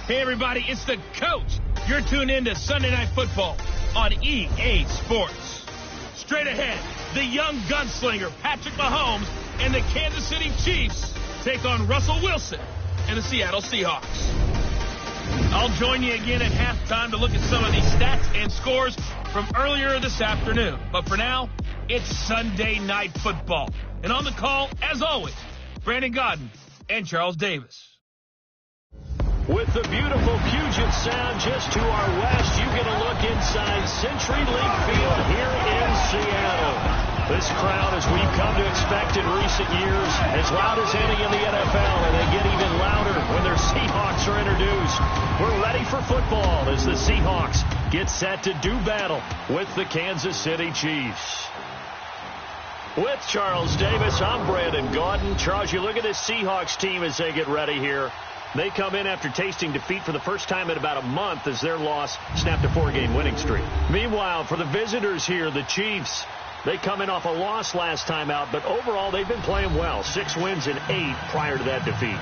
Hey, everybody, it's the coach. You're tuned in to Sunday Night Football on EA Sports. Straight ahead, the young gunslinger Patrick Mahomes and the Kansas City Chiefs take on Russell Wilson and the Seattle Seahawks. I'll join you again at halftime to look at some of these stats and scores from earlier this afternoon. But for now, it's Sunday Night Football. And on the call, as always, Brandon Godden and Charles Davis. With the beautiful Puget Sound just to our west, you get a look inside CenturyLink Field here in Seattle. This crowd, as we've come to expect in recent years, as loud as any in the NFL, and they get even louder when their Seahawks are introduced. We're ready for football as the Seahawks get set to do battle with the Kansas City Chiefs. With Charles Davis, I'm Brandon Gaudin. Charles, you look at this Seahawks team as they get ready here. They come in after tasting defeat for the first time in about a month as their loss snapped a 4-game winning streak. Meanwhile, for the visitors here, the Chiefs, they come in off a loss last time out, but overall they've been playing well. 6 wins and 8 prior to that defeat.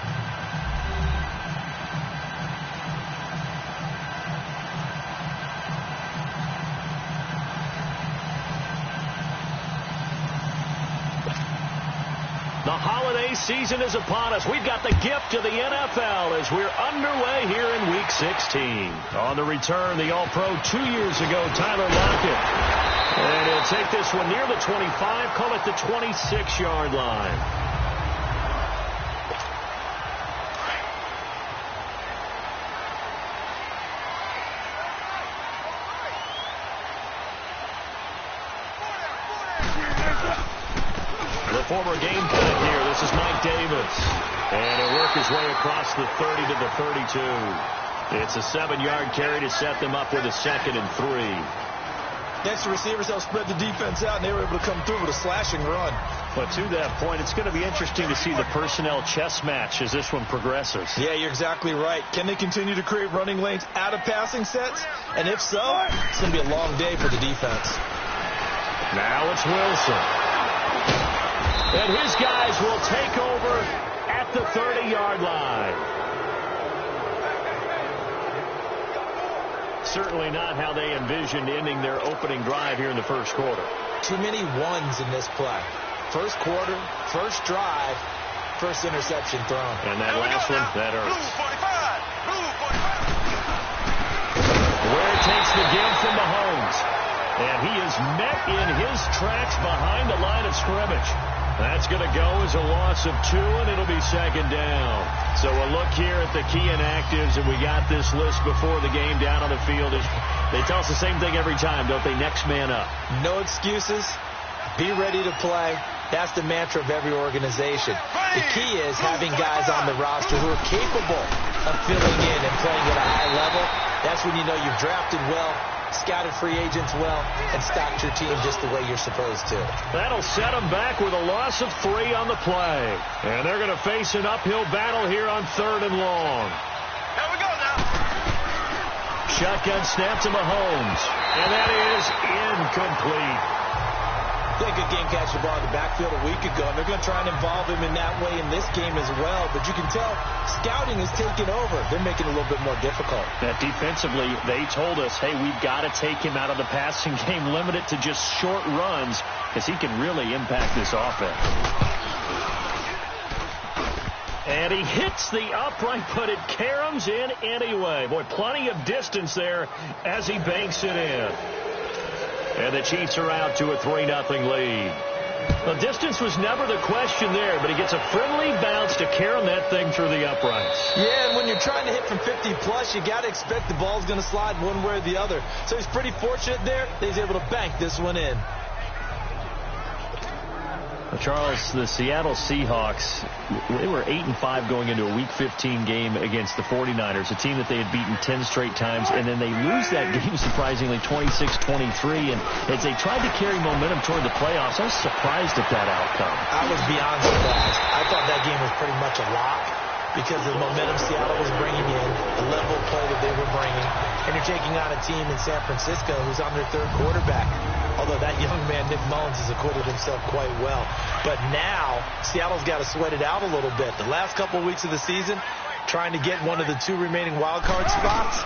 The holiday season is upon us. We've got the gift of the NFL as we're underway here in Week 16. On the return, the All-Pro 2 years ago, Tyler Lockett. And he'll take this one near the 25, call it the 26-yard line. Former game plan here. This is Mike Davis. And he'll work his way across the 30 to the 32. It's a 7-yard carry to set them up with a 2nd and 3. Next, the receivers help spread the defense out, and they were able to come through with a slashing run. But to that point, it's going to be interesting to see the personnel chess match as this one progresses. Yeah, you're exactly right. Can they continue to create running lanes out of passing sets? And if so, it's going to be a long day for the defense. Now it's Wilson. And his guys will take over at the 30-yard line. Certainly not how they envisioned ending their opening drive here in the first quarter. Too many ones in this play. First quarter, first drive, first interception thrown. And that last one, that hurts. Where it takes the give from Mahomes. And he is met in his tracks behind the line of scrimmage. That's going to go as a loss of 2, and it'll be 2nd down. So a look here at the key inactives, and we got this list before the game down on the field. They tell us the same thing every time, don't they? Next man up. No excuses. Be ready to play. That's the mantra of every organization. The key is having guys on the roster who are capable of filling in and playing at a high level. That's when you know you've drafted well, scouted free agents well, and stocked your team just the way you're supposed to. That'll set them back with a loss of 3 on the play. And they're going to face an uphill battle here on 3rd and long. Here we go now. Shotgun snap to Mahomes. And that is incomplete. They had a good game catching the ball in the backfield a week ago, and they're going to try and involve him in that way in this game as well. But you can tell scouting is taking over. They're making it a little bit more difficult. That defensively, they told us, hey, we've got to take him out of the passing game, limit it to just short runs, because he can really impact this offense. And he hits the upright, but it caroms in anyway. Boy, plenty of distance there as he banks it in. And the Chiefs are out to a 3-0 lead. The distance was never the question there, but he gets a friendly bounce to carom that thing through the uprights. Yeah, and when you're trying to hit from 50-plus, you got to expect the ball's going to slide one way or the other. So he's pretty fortunate there that he's able to bank this one in. Charles, the Seattle Seahawks, they were 8-5 going into a Week 15 game against the 49ers, a team that they had beaten 10 straight times, and then they lose that game surprisingly 26-23, and as they tried to carry momentum toward the playoffs, I was surprised at that outcome. I was beyond surprised. I thought that game was pretty much a lock. because of the momentum Seattle was bringing in, the level of play that they were bringing, and you're taking on a team in San Francisco who's on their third quarterback. Although that young man, Nick Mullins, has acquitted himself quite well. But now, Seattle's got to sweat it out a little bit. The last couple weeks of the season, trying to get one of the 2 remaining wild card spots,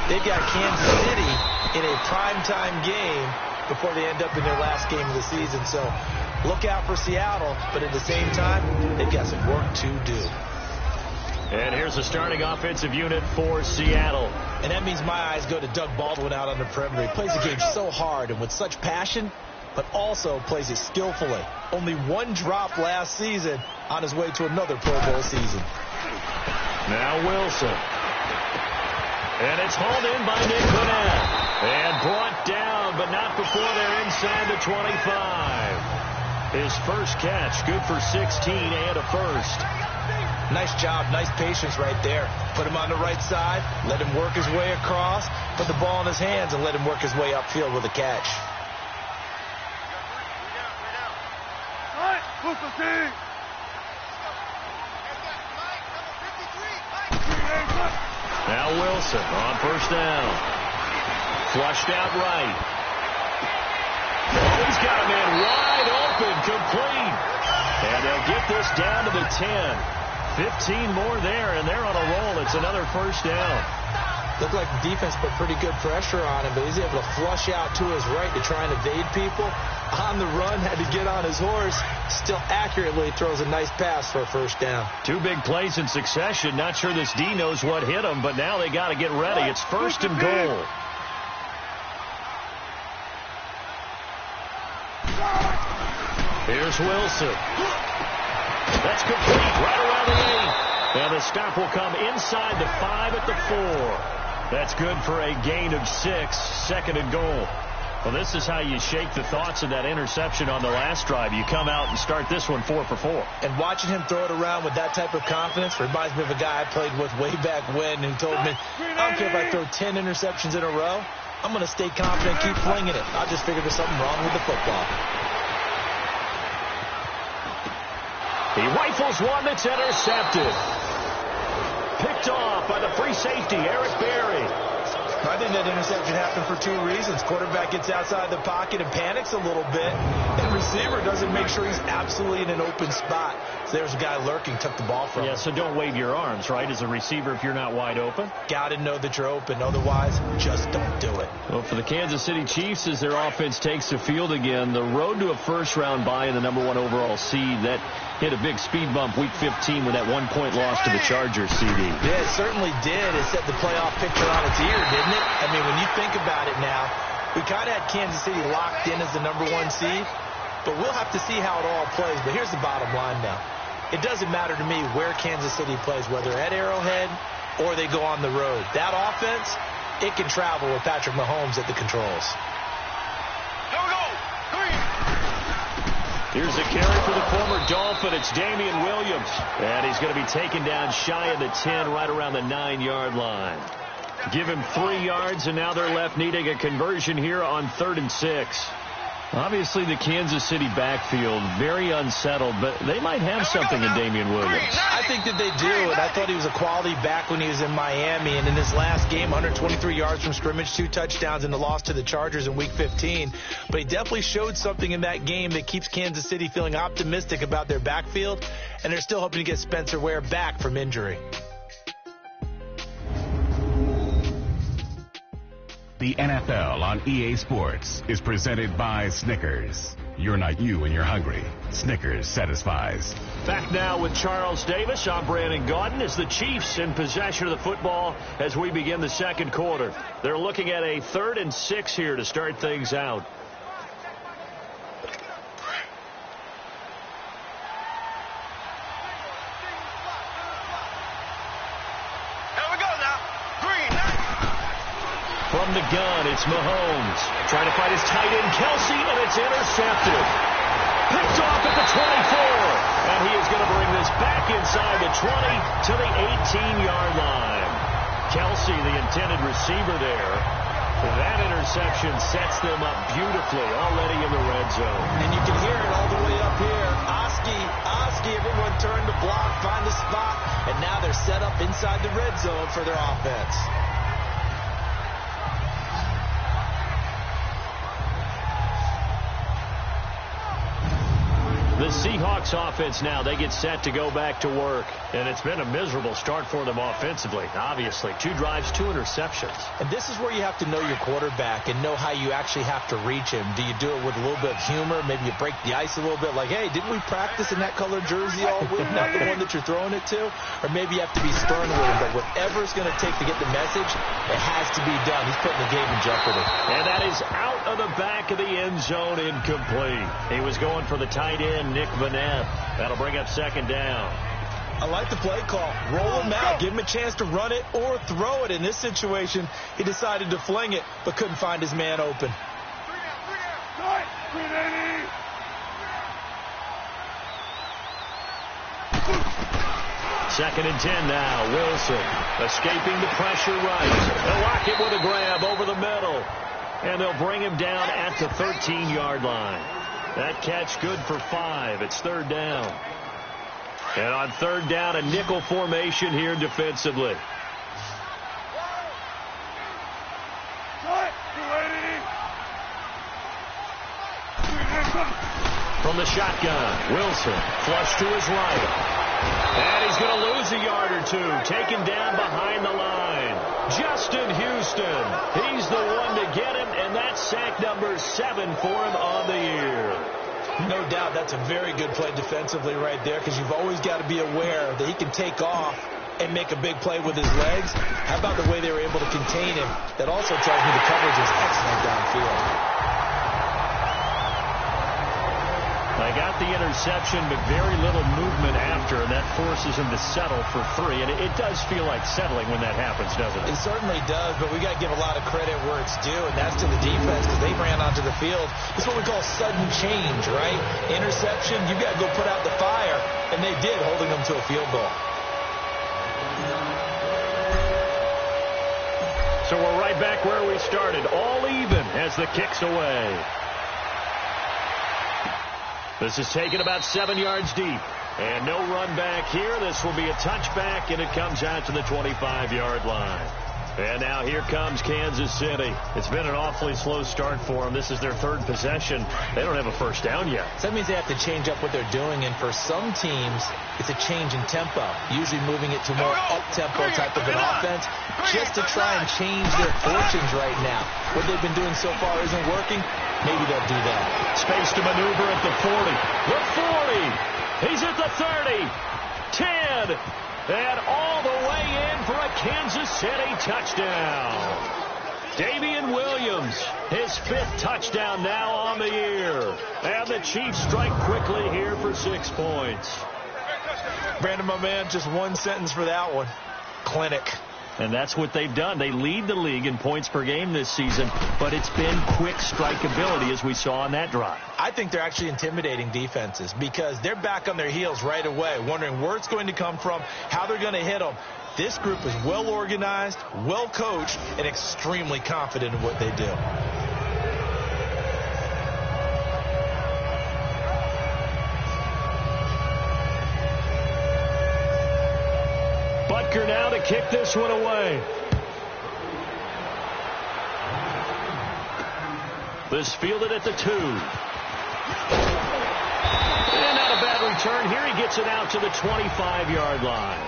they've got Kansas City in a primetime game before they end up in their last game of the season. So look out for Seattle, but at the same time, they've got some work to do. And here's the starting offensive unit for Seattle. And that means my eyes go to Doug Baldwin out on the perimeter. He plays the game so hard and with such passion, but also plays it skillfully. Only 1 drop last season on his way to another Pro Bowl season. Now Wilson. And it's hauled in by Nick Burnett. And brought down, but not before they're inside the 25. His first catch, good for 16 and a first. Nice job, nice patience right there. Put him on the right side, let him work his way across, put the ball in his hands, and let him work his way upfield with a catch. Now Wilson on first down. Flushed out right. Oh, he's got a man wide open, complete. And they'll get this down to the 10. 15 more there, and they're on a roll. It's another first down. Looked like the defense put pretty good pressure on him, but he's able to flush out to his right to try and evade people. On the run, had to get on his horse. Still accurately throws a nice pass for a first down. 2 big plays in succession. Not sure this D knows what hit him, but now they got to get ready. It's first and goal. Here's Wilson. That's complete right around the 8. And the stop will come inside the 5 at the 4. That's good for a gain of 6, second and goal. Well, this is how you shake the thoughts of that interception on the last drive. You come out and start this one 4 for 4. And watching him throw it around with that type of confidence reminds me of a guy I played with way back when who told me, I don't care if I throw 10 interceptions in a row, I'm going to stay confident, keep flinging it. I just figured there's something wrong with the football. He rifles one that's intercepted. Picked off by the free safety, Eric Berry. I think that interception happened for 2 reasons. Quarterback gets outside the pocket and panics a little bit, and receiver doesn't make sure he's absolutely in an open spot. So there's a guy lurking, took the ball from him. Yeah, so don't wave your arms, right, as a receiver if you're not wide open. Got to know that you're open. Otherwise, just don't do it. Well, for the Kansas City Chiefs, as their offense takes the field again, the road to a first-round bye in the #1 overall seed, that hit a big speed bump week 15 with that 1-point loss to the Chargers, CD. Yeah, it certainly did. It set the playoff picture on its ear, didn't it? I mean, when you think about it now, we kind of had Kansas City locked in as the #1 seed, but we'll have to see how it all plays. But here's the bottom line now. It doesn't matter to me where Kansas City plays, whether at Arrowhead or they go on the road. That offense, it can travel with Patrick Mahomes at the controls. Here we go. 3. Here's a carry for the former Dolphin. It's Damian Williams. And he's going to be taken down shy of the 10, right around the 9-yard line. Give him 3 yards, and now they're left needing a conversion here on 3rd and 6. Obviously, the Kansas City backfield, very unsettled, but they might have something in Damian Williams. I think that they do, and I thought he was a quality back when he was in Miami, and in his last game, 123 yards from scrimmage, 2 touchdowns in the loss to the Chargers in Week 15. But he definitely showed something in that game that keeps Kansas City feeling optimistic about their backfield, and they're still hoping to get Spencer Ware back from injury. The NFL on EA Sports is presented by Snickers. You're not you when you're hungry. Snickers satisfies. Back now with Charles Davis. I'm Brandon Gaudin as the Chiefs in possession of the football as we begin the second quarter. They're looking at a 3rd and 6 here to start things out. From the gun, it's Mahomes. Trying to find his tight end, Kelsey, and it's intercepted. Picked off at the 24. And he is going to bring this back inside the 20 to the 18-yard line. Kelsey, the intended receiver there. That interception sets them up beautifully already in the red zone. And you can hear it all the way up here. Oski, everyone turned to block, find the spot, and now they're inside the red zone for their offense. The Seahawks offense now, they get set to go back to work. And it's been a miserable start for them offensively, obviously. 2 drives, 2 interceptions. And this is where you have to know your quarterback and know how you actually have to reach him. Do you do it with a little bit of humor? Maybe you break the ice a little bit, like, hey, didn't we practice in that colored jersey all week? Not the one that you're throwing it to? Or maybe you have to be stern with him. But whatever it's going to take to get the message, it has to be done. He's putting the game in jeopardy. And that is out of the back of the end zone, incomplete. He was going for the tight end, Nick Vanette. That'll bring up second down. I like the play call. Roll him out. Give him a chance to run it or throw it. In this situation, he decided to fling it, but couldn't find his man open. Second and 10 now. Wilson escaping the pressure right. They'll lock it with a grab over the middle. And they'll bring him down at the 13-yard line. That catch good for 5. It's third down. And on third down, a nickel formation here defensively. From the shotgun, Wilson flush to his right. And he's going to lose a yard or 2. Taken down behind the line. Justin Houston. He's the one to get him, and that's sack number 7 for him on the year. No doubt that's a very good play defensively right there, because you've always got to be aware that he can take off and make a big play with his legs. How about the way they were able to contain him? That also tells me the coverage is excellent downfield. They got the interception, but very little movement after, and that forces him to settle for 3. And it does feel like settling when that happens, doesn't it? It certainly does, but we got to give a lot of credit where it's due, and that's to the defense, because they ran onto the field. It's what we call sudden change, right? Interception, you got to go put out the fire, and they did, holding them to a field goal. So we're right back where we started, all even as the kick's away. This is taken about 7 yards deep. And no run back here. This will be a touchback, and it comes out to the 25-yard line. And now here comes Kansas City. It's been an awfully slow start for them. This is their 3rd possession. They don't have a first down yet. So that means they have to change up what they're doing, and for some teams, it's a change in tempo, usually moving it to more up-tempo type of an offense, just to try and change their fortunes right now. What they've been doing so far isn't working. Maybe they'll do that. Space to maneuver at the 40. The 40. He's at the 30. 10. And all the way in for a Kansas City touchdown. Damian Williams, his 5th touchdown now on the year. And the Chiefs strike quickly here for 6 points. Brandon, my man, just one sentence for that one. Clinic. And that's what they've done. They lead the league in points per game this season, but it's been quick strikeability as we saw on that drive. I think they're actually intimidating defenses because they're back on their heels right away, wondering where it's going to come from, how they're going to hit them. This group is well organized, well coached, and extremely confident in what they do. Butker now to kick this one away. This fielded at the 2. And not a bad return. Here he gets it out to the 25-yard line.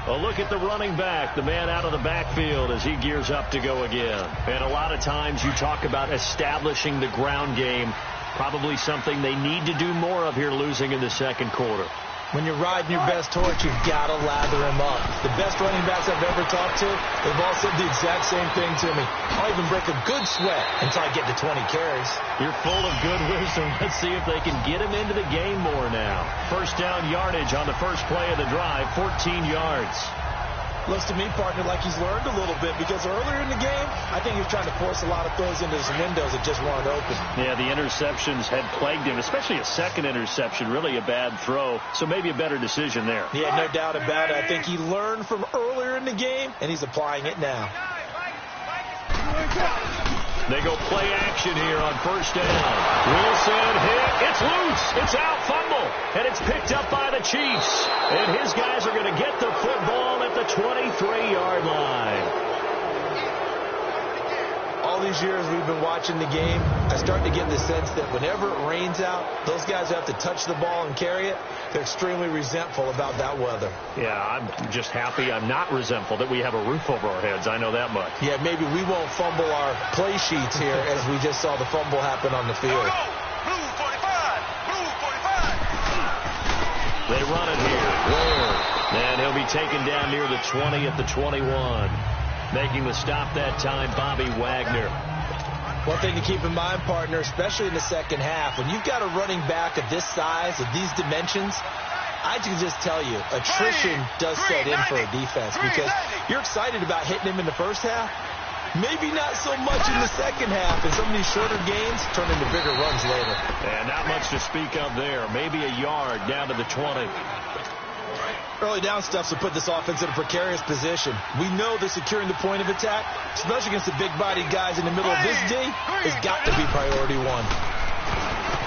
A look at the running back, the man out of the backfield as he gears up to go again. And a lot of times you talk about establishing the ground game. Probably something they need to do more of here, losing in the second quarter. When you're riding your best torch, you've got to lather him up. The best running backs I've ever talked to, they've all said the exact same thing to me. I'll even break a good sweat until I get to 20 carries. You're full of good wisdom. Let's see if they can get him into the game more now. First down yardage on the first play of the drive, 14 yards. Looks to me, partner, like he's learned a little bit because earlier in the game, I think he was trying to force a lot of throws into some windows that just weren't open. Yeah, the interceptions had plagued him, especially a second interception, really a bad throw. So maybe a better decision there. Yeah, no doubt about it. I think he learned from earlier in the game, and he's applying it now. They go play action here on first down. Wilson hit. It's loose. It's out. Fumble. And it's picked up by the Chiefs. And his guys are going to get the football at the 23-yard line. All these years we've been watching the game, I start to get the sense that whenever it rains out, those guys who have to touch the ball and carry it, they're extremely resentful about that weather. Yeah, I'm just happy I'm not resentful that we have a roof over our heads. I know that much. Yeah, maybe we won't fumble our play sheets here as we just saw the fumble happen on the field. Blue 45. Blue 45. They run it here. Ware. And he'll be taken down near the 20 at the 21. Making the stop that time, Bobby Wagner. One thing to keep in mind, partner, especially in the second half, when you've got a running back of this size, of these dimensions, I can just tell you, attrition does set in for a defense because you're excited about hitting him in the first half. Maybe not so much in the second half, and some of these shorter gains turn into bigger runs later. And not much to speak of there. Maybe a yard down to the 20. Early down stuff will put this offense in a precarious position. We know that securing the point of attack, especially against the big-bodied guys in the middle of this D, has got to be priority one.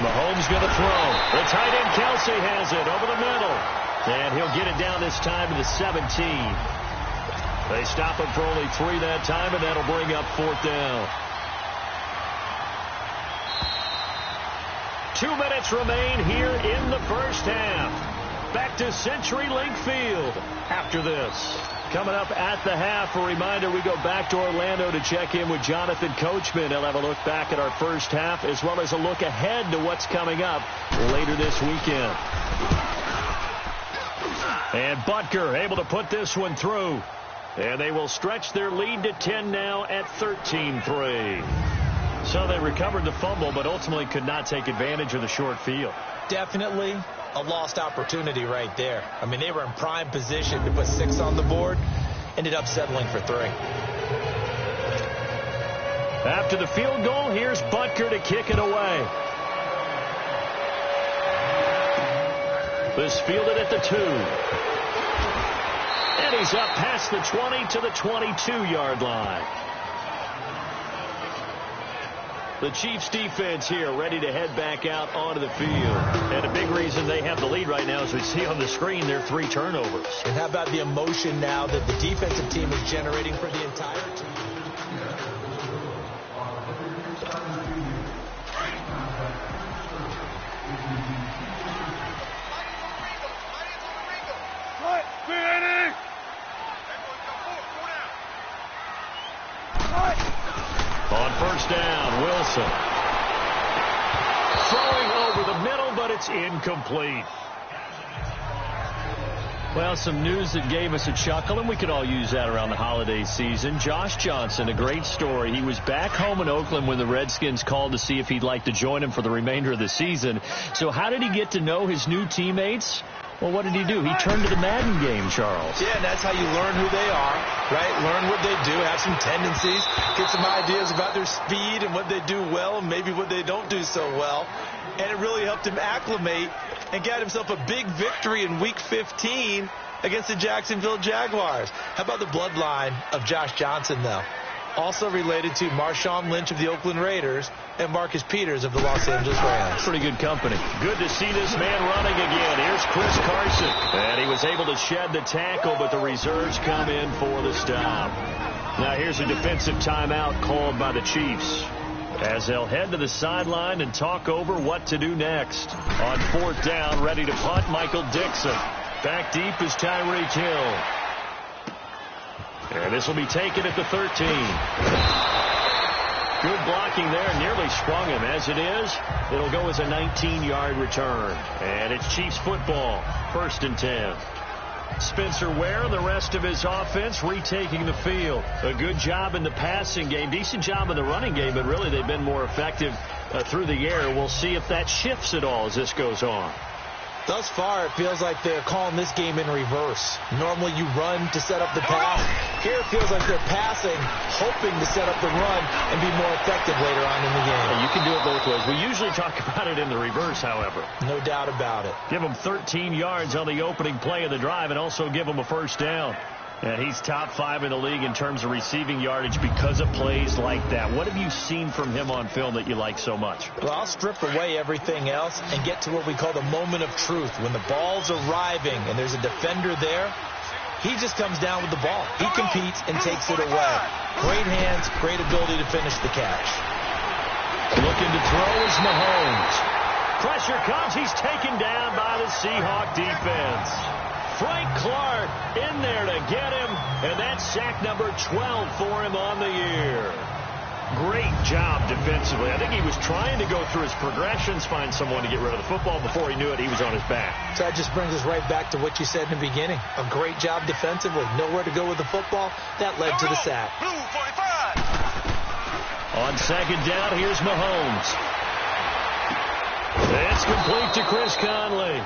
Mahomes going to throw. The tight end Kelsey has it over the middle. And he'll get it down this time to the 17. They stop him for only 3 that time, and that'll bring up 4th down. 2 minutes remain here in the first half. Back to CenturyLink Field after this. Coming up at the half, a reminder, we go back to Orlando to check in with Jonathan Coachman. He'll have a look back at our first half as well as a look ahead to what's coming up later this weekend. And Butker able to put this one through. And they will stretch their lead to 10 now at 13-3. So they recovered the fumble, but ultimately could not take advantage of the short field. Definitely a lost opportunity right there. I mean, they were in prime position to put 6 on the board, ended up settling for 3. After the field goal, here's Butker to kick it away. This fielded at the 2. And he's up past the 20 to the 22-yard line. The Chiefs defense here ready to head back out onto the field. And a big reason they have the lead right now, as we see on the screen, their 3 turnovers. And how about the emotion now that the defensive team is generating for the entire team? On first down, Wilson. Throwing over the middle, but it's incomplete. Well, some news that gave us a chuckle, and we could all use that around the holiday season. Josh Johnson, a great story. He was back home in Oakland when the Redskins called to see if he'd like to join him for the remainder of the season. So how did he get to know his new teammates? Well, what did he do? He turned to the Madden game, Charles. Yeah, and that's how you learn who they are, right? Learn what they do, have some tendencies, get some ideas about their speed and what they do well and maybe what they don't do so well. And it really helped him acclimate and got himself a big victory in Week 15 against the Jacksonville Jaguars. How about the bloodline of Josh Johnson, though? Also related to Marshawn Lynch of the Oakland Raiders and Marcus Peters of the Los Angeles Rams. Pretty good company. Good to see this man running again. Here's Chris Carson. And he was able to shed the tackle, but the reserves come in for the stop. Now here's a defensive timeout called by the Chiefs, as they'll head to the sideline and talk over what to do next. On 4th down, ready to punt, Michael Dixon. Back deep is Tyreek Hill. And this will be taken at the 13. Good blocking there. Nearly sprung him. As it is, it'll go as a 19-yard return. And it's Chiefs football. 1st and 10. Spencer Ware and the rest of his offense retaking the field. A good job in the passing game. Decent job in the running game, but really they've been more effective through the air. We'll see if that shifts at all as this goes on. Thus far, it feels like they're calling this game in reverse. Normally you run to set up the pass. Here it feels like they're passing, hoping to set up the run and be more effective later on in the game. And you can do it both ways. We usually talk about it in the reverse, however. No doubt about it. Give them 13 yards on the opening play of the drive and also give them a 1st down. And he's top 5 in the league in terms of receiving yardage because of plays like that. What have you seen from him on film that you like so much? Well, I'll strip away everything else and get to what we call the moment of truth. When the ball's arriving and there's a defender there, he just comes down with the ball. He competes and takes it away. Great hands, great ability to finish the catch. Looking to throw is Mahomes. Pressure comes. He's taken down by the Seahawk defense. Frank Clark in there to get him, and that's sack number 12 for him on the year. Great job defensively. I think he was trying to go through his progressions, find someone to get rid of the football. Before he knew it, he was on his back. So that just brings us right back to what you said in the beginning. A great job defensively. Nowhere to go with the football. That led to the sack. Blue 45. On second down, here's Mahomes. It's complete to Chris Conley.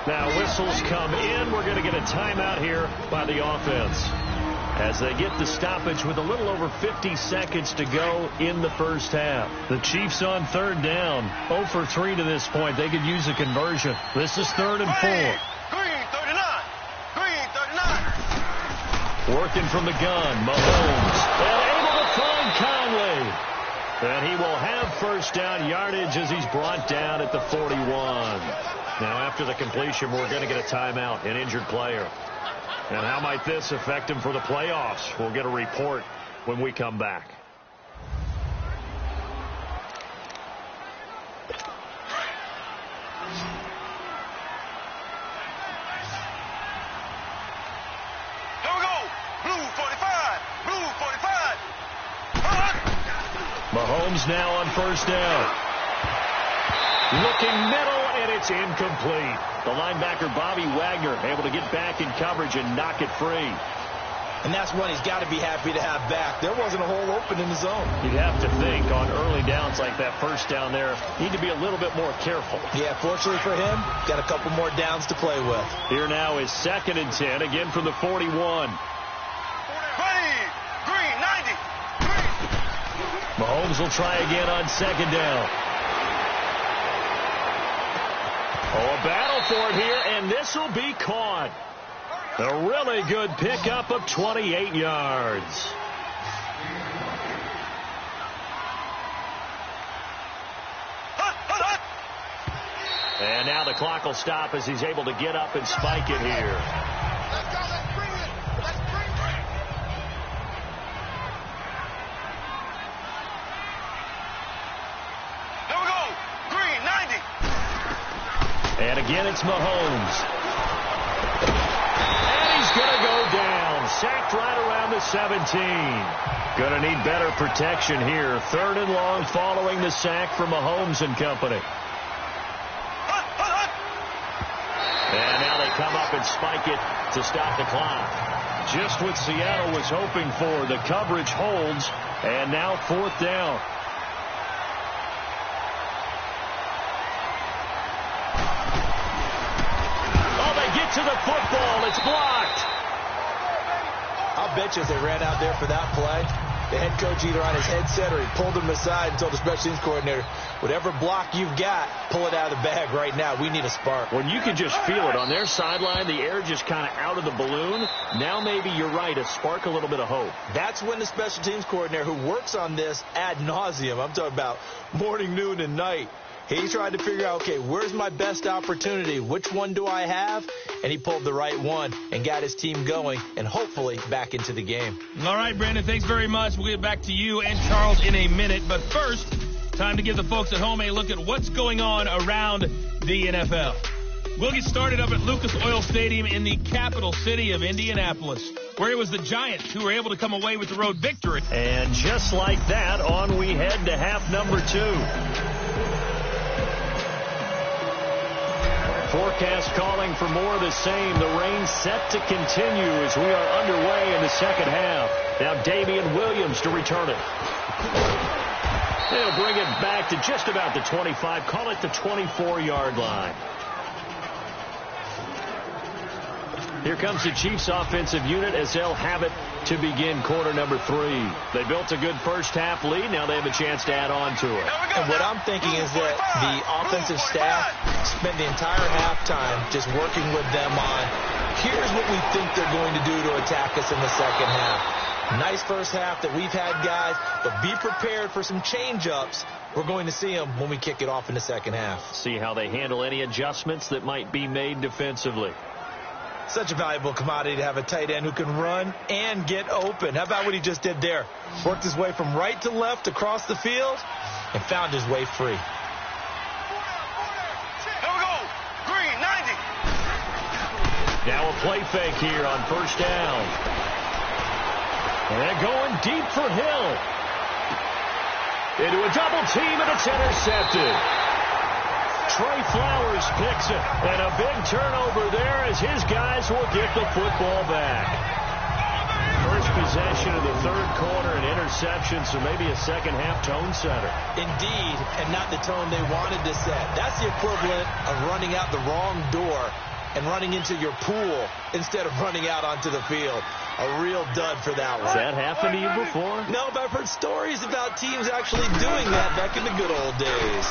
Now whistles come in. We're going to get a timeout here by the offense as they get the stoppage with a little over 50 seconds to go in the first half. The Chiefs on third down. 0 for 3 to this point. They could use a conversion. This is 3rd and 4. Green 39. Green 39. Working from the gun. Mahomes. And able to find Conley. And he will have first down yardage as he's brought down at the 41. Now, after the completion, we're going to get a timeout, an injured player. And how might this affect him for the playoffs? We'll get a report when we come back. Here we go. Blue 45. Blue 45. Mahomes now on first down. Looking middle, and it's incomplete. The linebacker, Bobby Wagner, able to get back in coverage and knock it free. And that's one he's got to be happy to have back. There wasn't a hole open in the zone. You'd have to think on early downs like that first down there, need to be a little bit more careful. Yeah, fortunately for him, got a couple more downs to play with. Here now is 2nd and 10, again from the 41. Green 90. Mahomes will try again on 2nd down. Oh, a battle for it here, and this will be caught. A really good pickup of 28 yards. And now the clock will stop as he's able to get up and spike it here. Let's go. Let's bring it. Let's bring it. Here we go. Green 90. And again, it's Mahomes. And he's going to go down. Sacked right around the 17. Going to need better protection here. 3rd and long following the sack from Mahomes and company. And now they come up and spike it to stop the clock. Just what Seattle was hoping for. The coverage holds. And now 4th down. To the football. It's blocked. I'll bet you as they ran out there for that play, the head coach either on his headset or he pulled him aside and told the special teams coordinator, whatever block you've got, pull it out of the bag right now. We need a spark. When you can just feel it on their sideline, the air just kind of out of the balloon. Now maybe you're right, a spark, a little bit of hope. That's when the special teams coordinator who works on this ad nauseum, I'm talking about morning, noon, and night, he tried to figure out, okay, where's my best opportunity? Which one do I have? And he pulled the right one and got his team going and hopefully back into the game. All right, Brandon, thanks very much. We'll get back to you and Charles in a minute. But first, time to give the folks at home a look at what's going on around the NFL. We'll get started up at Lucas Oil Stadium in the capital city of Indianapolis, where it was the Giants who were able to come away with the road victory. And just like that, on we head to half number 2. Forecast calling for more of the same. The rain set to continue as we are underway in the second half. Now Damian Williams to return it. They'll bring it back to just about the 25. Call it the 24-yard line. Here comes the Chiefs offensive unit as they'll have it to begin quarter number 3. They built a good first half lead. Now they have a chance to add on to it. And what I'm thinking is that the offensive staff spent the entire halftime just working with them on, here's what we think they're going to do to attack us in the second half. Nice first half that we've had, guys, but be prepared for some change-ups. We're going to see them when we kick it off in the second half. See how they handle any adjustments that might be made defensively. Such a valuable commodity to have a tight end who can run and get open. How about what he just did there? Worked his way from right to left across the field and found his way free. There we go. Green, 90. Now a play fake here on first down. And going deep for Hill. Into a double team, and it's intercepted. Trey Flowers picks it, and a big turnover there as his guys will get the football back. First possession of the third quarter, an interception, so maybe a second half tone setter. Indeed, and not the tone they wanted to set. That's the equivalent of running out the wrong door and running into your pool instead of running out onto the field. A real dud for that one. Has that happened to you before? No, but I've heard stories about teams actually doing that back in the good old days.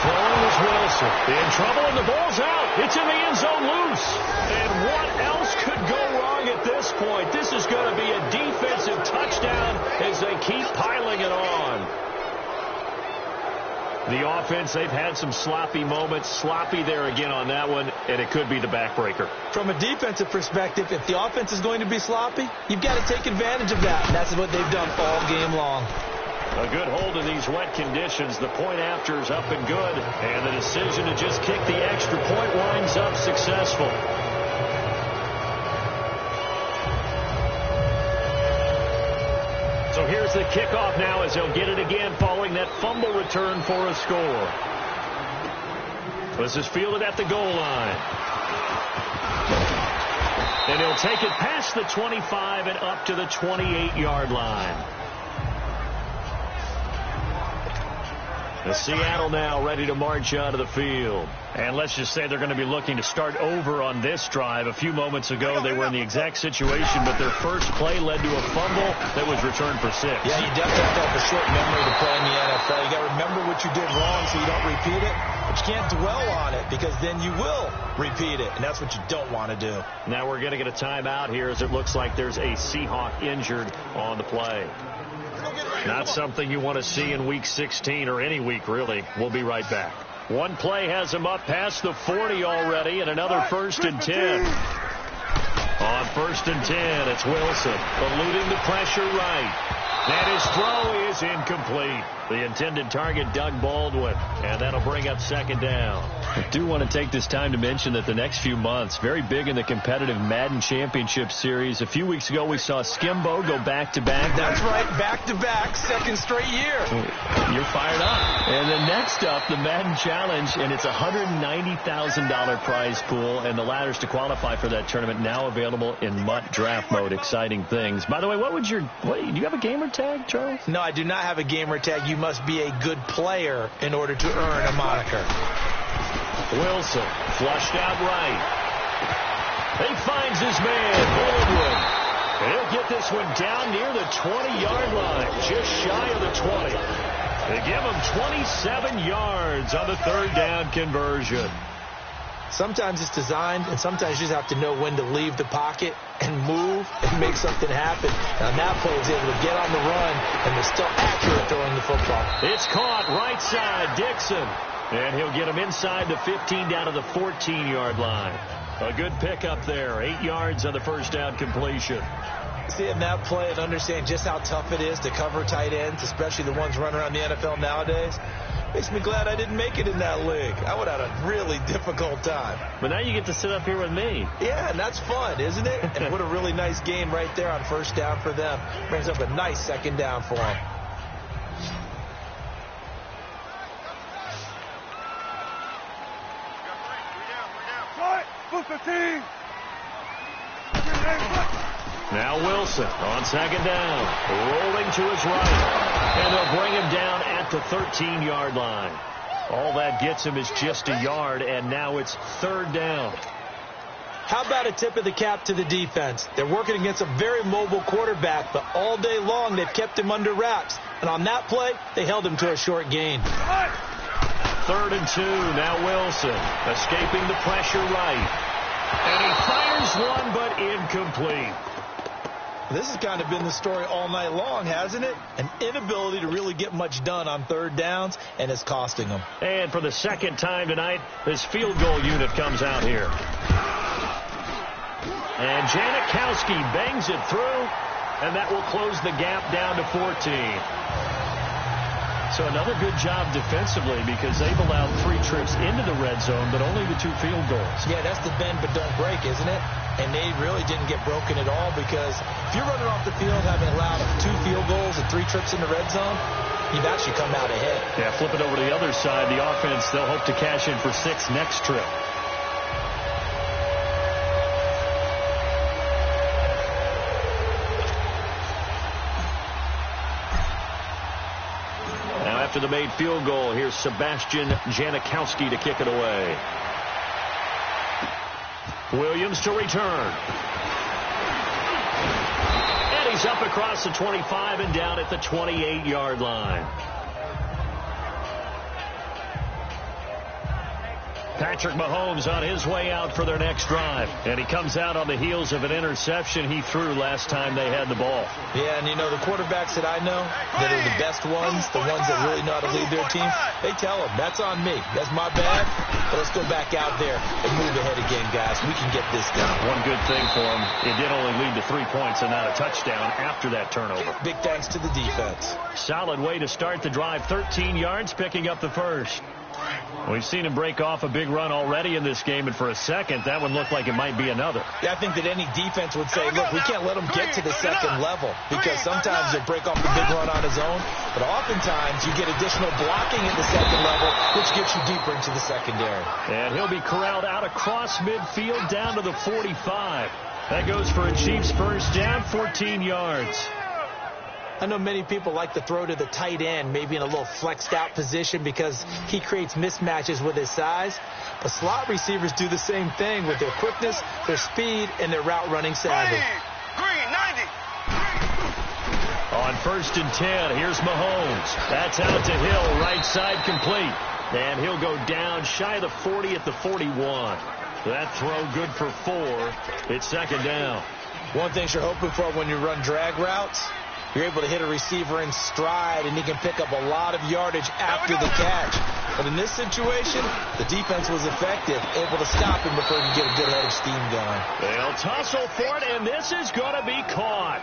Throwing is Wilson. In trouble, and the ball's out. It's in the end zone loose. And what else could go wrong at this point? This is going to be a defensive touchdown as they keep piling it on. The offense, they've had some sloppy moments. Sloppy there again on that one, and it could be the backbreaker. From a defensive perspective, if the offense is going to be sloppy, you've got to take advantage of that. And that's what they've done all game long. A good hold in these wet conditions. The point after is up and good. And the decision to just kick the extra point winds up successful. So here's the kickoff now as they'll get it again following that fumble return for a score. This is fielded at the goal line. And he'll take it past the 25 and up to the 28-yard line. The Seattle now ready to march onto the field. And let's just say they're going to be looking to start over on this drive. A few moments ago, they were in the exact situation, but their first play led to a fumble that was returned for 6. Yeah, you definitely have to have a short memory to play in the NFL. You got to remember what you did wrong so you don't repeat it. But you can't dwell on it because then you will repeat it, and that's what you don't want to do. Now we're going to get a timeout here as it looks like there's a Seahawk injured on the play. Not something you want to see in Week 16 or any week, really. We'll be right back. One play has him up past the 40 already, and another 1st and 10. On 1st and 10, it's Wilson eluding the pressure right. And his throw is incomplete. The intended target, Doug Baldwin, and that'll bring up 2nd down. I do want to take this time to mention that the next few months, very big in the competitive Madden Championship Series. A few weeks ago, we saw Skimbo go back-to-back. That's right, back-to-back, 2nd straight year. You're fired up. And then next up, the Madden Challenge, and it's a $190,000 prize pool, and the ladders to qualify for that tournament now available in MUT draft mode. Exciting things. By the way, do you have a gamer tag, Charles? No, I do not have a gamer tag. You must be a good player in order to earn a moniker. Wilson flushed out right. He finds his man, Baldwin. And he'll get this one down near the 20-yard line, just shy of the 20. They give him 27 yards on the 3rd down conversion. Sometimes it's designed, and sometimes you just have to know when to leave the pocket and move and make something happen. Now, that play is able to get on the run, and they're still accurate throwing the football. It's caught right side, Dixon. And he'll get him inside the 15 down to the 14-yard line. A good pickup there. 8 yards on the 1st down completion. Seeing that play and understand just how tough it is to cover tight ends, especially the ones running around the NFL nowadays, makes me glad I didn't make it in that league. I would have had a really difficult time. But now you get to sit up here with me. Yeah, and that's fun, isn't it? And what a really nice game right there on 1st down for them. Brings up a nice 2nd down for them. Now Wilson on 2nd down, rolling to his right, and they'll bring him down at the 13-yard line. All that gets him is just a yard, and now it's 3rd down. How about a tip of the cap to the defense? They're working against a very mobile quarterback, but all day long they've kept him under wraps. And on that play, they held him to a short gain. 3rd and 2. Now Wilson escaping the pressure right. And he fires one, but incomplete. This has kind of been the story all night long, hasn't it? An inability to really get much done on 3rd downs, and it's costing them. And for the 2nd time tonight, this field goal unit comes out here. And Janikowski bangs it through, and that will close the gap down to 14. So another good job defensively because they've allowed 3 trips into the red zone, but only the 2 field goals. Yeah, that's the bend but don't break, isn't it? And they really didn't get broken at all because if you're running off the field having allowed 2 field goals and 3 trips in the red zone, you've actually come out ahead. Yeah, flip it over to the other side. The offense, they'll hope to cash in for 6 next trip. After the made field goal, here's Sebastian Janikowski to kick it away. Williams to return. And he's up across the 25 and down at the 28-yard line. Patrick Mahomes on his way out for their next drive. And he comes out on the heels of an interception he threw last time they had the ball. Yeah, and you know, the quarterbacks that I know that are the best ones, the ones that really know how to lead their team, they tell them, that's on me. That's my bad. But let's go back out there and move ahead again, guys. We can get this done. One good thing for him, it did only lead to 3 points and not a touchdown after that turnover. Big thanks to the defense. Solid way to start the drive. 13 yards, picking up the first. We've seen him break off a big run already in this game, and for a second, that one looked like it might be another. Yeah, I think that any defense would say, look, we can't let him get to the second level because sometimes he'll break off a big run on his own, but oftentimes you get additional blocking at the second level, which gets you deeper into the secondary. And he'll be corralled out across midfield down to the 45. That goes for a Chiefs first down, 14 yards. I know many people like to throw to the tight end, maybe in a little flexed out position because he creates mismatches with his size. But slot receivers do the same thing with their quickness, their speed, and their route running savvy. Green, 90. On 1st and 10, here's Mahomes. That's out to Hill, right side complete. And he'll go down shy of the 40 at the 41. That throw good for 4. It's 2nd down. One thing you're hoping for when you run drag routes, you're able to hit a receiver in stride, and he can pick up a lot of yardage after the catch. But in this situation, the defense was effective, able to stop him before he could get a good head of steam going. They'll tussle for it, and this is going to be caught.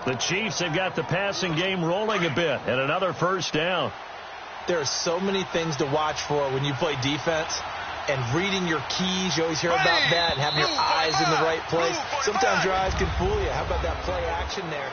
The Chiefs have got the passing game rolling a bit, and another first down. There are so many things to watch for when you play defense. And reading your keys, you always hear about that, and having your eyes in the right place. Sometimes your eyes can fool you. How about that play action there?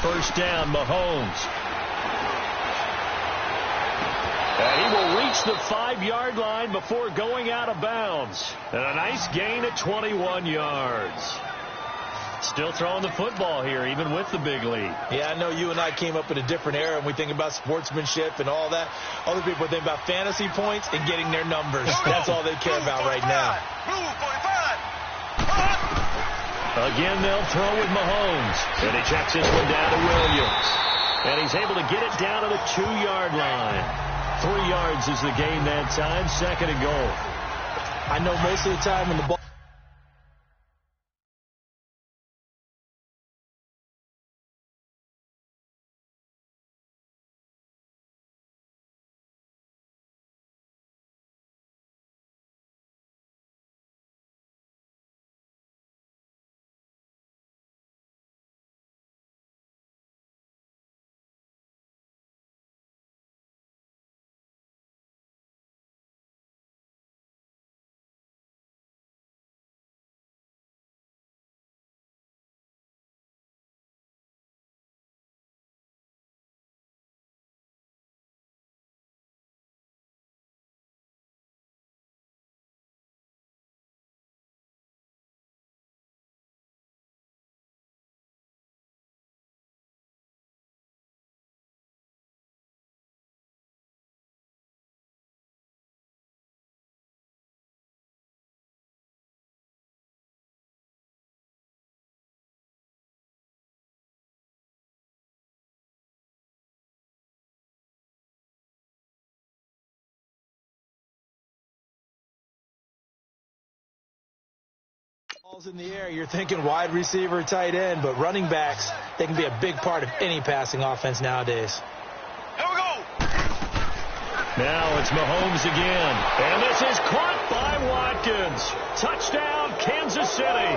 First down, Mahomes. And he will reach the 5-yard line before going out of bounds. And a nice gain at 21 yards. Still throwing the football here, even with the big lead. Yeah, I know you and I came up in a different era, and we think about sportsmanship and all that. Other people think about fantasy points and getting their numbers. That's all they care about right now. Again, they'll throw with Mahomes. And he checks this one down to Williams. And he's able to get it down to the 2-yard line. 3 yards is the gain that time. 2nd and goal. I know most of the time when the ball Ball's in the air, you're thinking wide receiver, tight end, but running backs, they can be a big part of any passing offense nowadays. Here we go. Now it's Mahomes again. And this is caught by Watkins. Touchdown, Kansas City.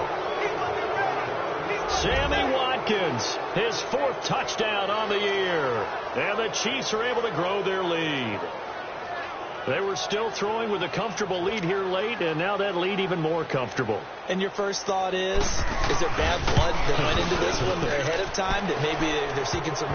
Sammy Watkins, his 4th touchdown on the year. And the Chiefs are able to grow their lead. They were still throwing with a comfortable lead here late, and now that lead even more comfortable. And your first thought is there bad blood that went into this one ahead of time that maybe they're seeking some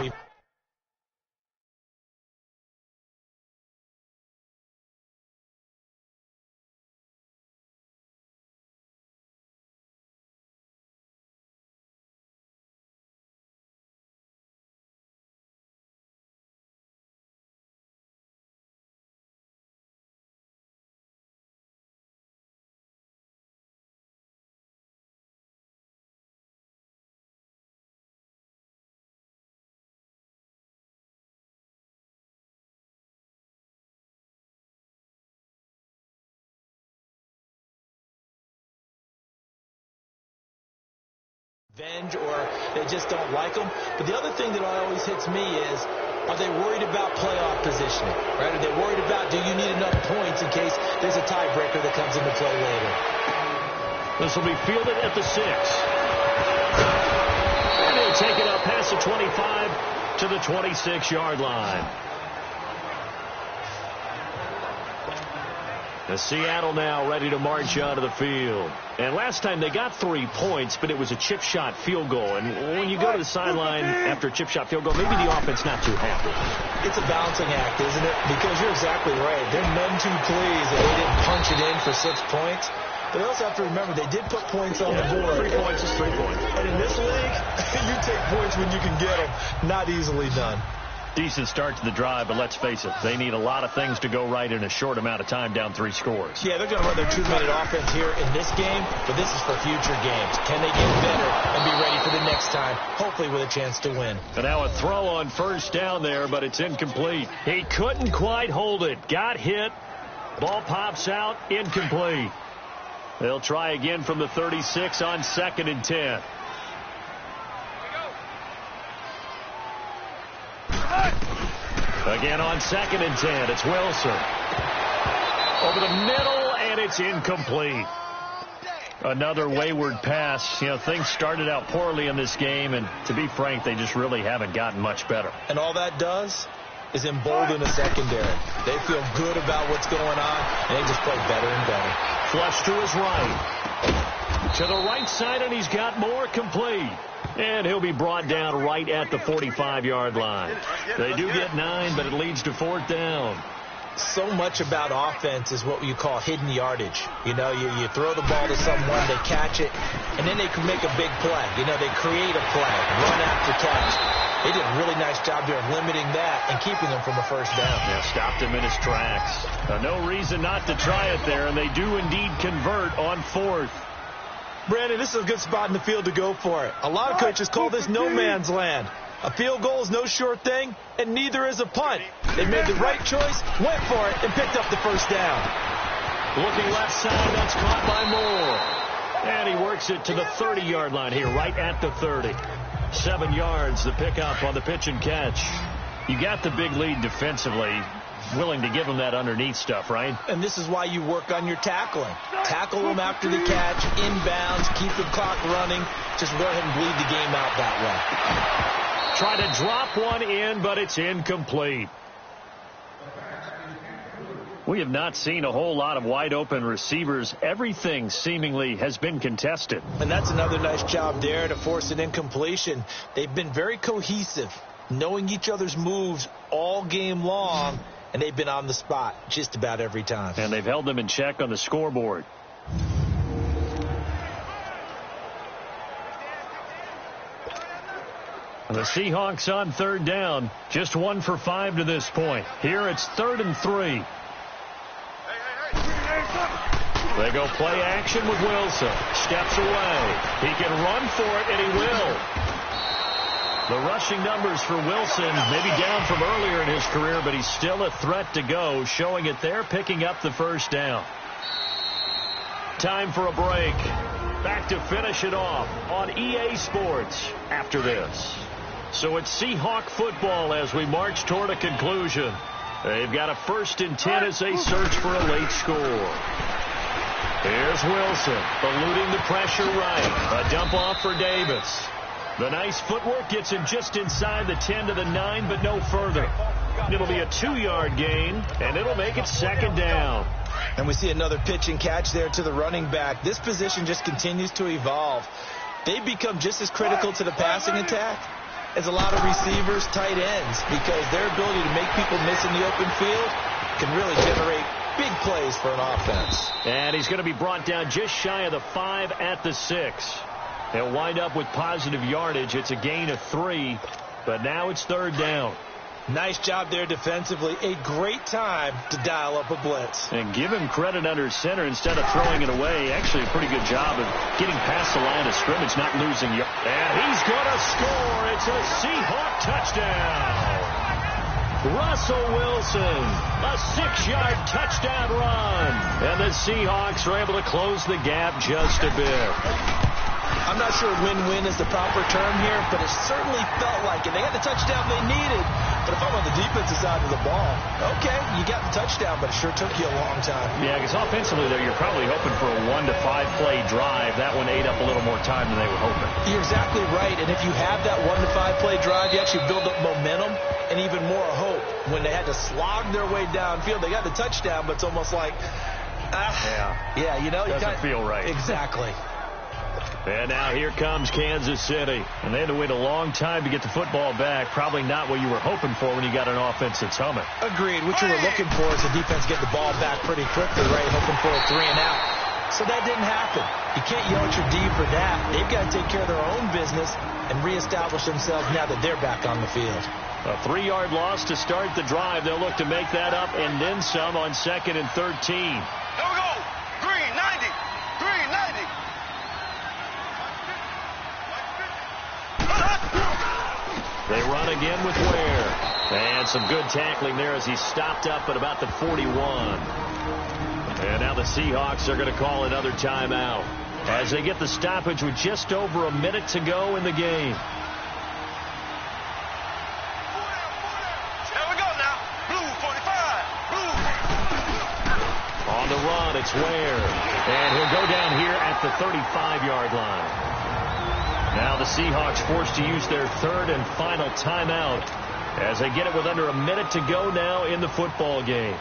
revenge? Or they just don't like them. But the other thing that always hits me is, are they worried about playoff positioning? Right? Are they worried about, do you need enough points in case there's a tiebreaker that comes into play later? This will be fielded at the 6. And he'll take it up past the 25 to the 26-yard line. The Seattle now ready to march onto the field. And last time they got 3 points, but it was a chip shot field goal. And when you go to the sideline after a chip shot field goal, maybe the offense not too happy. It's a balancing act, isn't it? Because you're exactly right. They're none too pleased that they didn't punch it in for 6 points. But they also have to remember they did put points on the board. 3 points is 3 points. And in this league, you take points when you can get them. Not easily done. Decent start to the drive, but let's face it, they need a lot of things to go right in a short amount of time, down 3 scores. Yeah, they're going to run their 2-minute offense here in this game, but this is for future games. Can they get better and be ready for the next time, hopefully with a chance to win? And now a throw on first down there, but it's incomplete. He couldn't quite hold it. Got hit. Ball pops out. Incomplete. They'll try again from the 36 on 2nd and 10. Again on 2nd and 10, it's Wilson. Over the middle, and it's incomplete. Another wayward pass. You know, things started out poorly in this game, and to be frank, they just really haven't gotten much better. And all that does is embolden the secondary. They feel good about what's going on, and they just play better and better. Flush to his right. To the right side, and he's got more. Complete. And he'll be brought down right at the 45-yard line. They do get 9, but it leads to 4th down. So much about offense is what you call hidden yardage. You know, you throw the ball to someone, they catch it, and then they can make a big play. You know, they create a play, run after catch. They did a really nice job there of limiting that and keeping them from a first down. Yeah, stopped him in his tracks. No reason not to try it there, and they do indeed convert on 4th. Brandon, this is a good spot in the field to go for it. A lot of coaches call this no man's land. A field goal is no sure thing, and neither is a punt. They made the right choice, went for it, and picked up the first down. Looking left side, that's caught by Moore. And he works it to the 30-yard line here, right at the 30. 7 yards, the pickup on the pitch and catch. You got the big lead defensively. Willing to give them that underneath stuff, right? And this is why you work on your tackling. Tackle them after the catch, inbounds, keep the clock running. Just go ahead and bleed the game out that way. Try to drop one in, but it's incomplete. We have not seen a whole lot of wide open receivers. Everything seemingly has been contested. And that's another nice job there to force an incompletion. They've been very cohesive, knowing each other's moves all game long. And they've been on the spot just about every time. And they've held them in check on the scoreboard. And the Seahawks on 3rd down. Just 1 for 5 to this point. Here it's 3rd and 3. They go play action with Wilson. Steps away. He can run for it, and he will. The rushing numbers for Wilson maybe down from earlier in his career, but he's still a threat to go, showing it there, picking up the first down. Time for a break. back to finish it off on EA Sports after this. So it's Seahawk football as we march toward a conclusion. They've got a 1st and 10 as they search for a late score. Here's Wilson, eluding the pressure right. A dump off for Davis. The nice footwork gets him just inside the 10 to the 9, but no further. It'll be a 2-yard gain, and it'll make it 2nd down. And we see another pitch and catch there to the running back. This position just continues to evolve. They've become just as critical to the passing attack as a lot of receivers, tight ends, because their ability to make people miss in the open field can really generate big plays for an offense. And he's going to be brought down just shy of the 5 at the 6. They'll wind up with positive yardage. It's a gain of 3, but now it's 3rd down. Nice job there defensively. A great time to dial up a blitz. And give him credit under center instead of throwing it away. Actually a pretty good job of getting past the line of scrimmage, not losing yards. And he's going to score. It's a Seahawk touchdown. Russell Wilson, a 6-yard touchdown run. And the Seahawks are able to close the gap just a bit. I'm not sure win-win is the proper term here, but it certainly felt like it. They got the touchdown they needed, but if I'm on the defensive side of the ball, okay, you got the touchdown, but it sure took you a long time. Yeah, because offensively, though, you're probably hoping for a 1 to 5 play drive. That one ate up a little more time than they were hoping. You're exactly right, and if you have that 1 to 5 play drive, you actually build up momentum and even more hope. When they had to slog their way downfield, they got the touchdown, but it's almost like, you know, doesn't feel right. Exactly. And now here comes Kansas City. And they had to wait a long time to get the football back. Probably not what you were hoping for when you got an offense that's humming. Agreed. What you were looking for is the defense getting the ball back pretty quickly, right? Hoping for a 3 and out. So that didn't happen. You can't yell at your D for that. They've got to take care of their own business and reestablish themselves now that they're back on the field. A 3-yard loss to start the drive. They'll look to make that up and then some on 2nd and 13. Here we go. Green 90. Green 90. They run again with Ware. And some good tackling there as he stopped up at about the 41. And now the Seahawks are going to call another timeout as they get the stoppage with just over a minute to go in the game. There we go now. Blue 45. Blue. On the run, it's Ware. And he'll go down here at the 35-yard line. Now the Seahawks forced to use their 3rd and final timeout as they get it with under a minute to go now in the football game.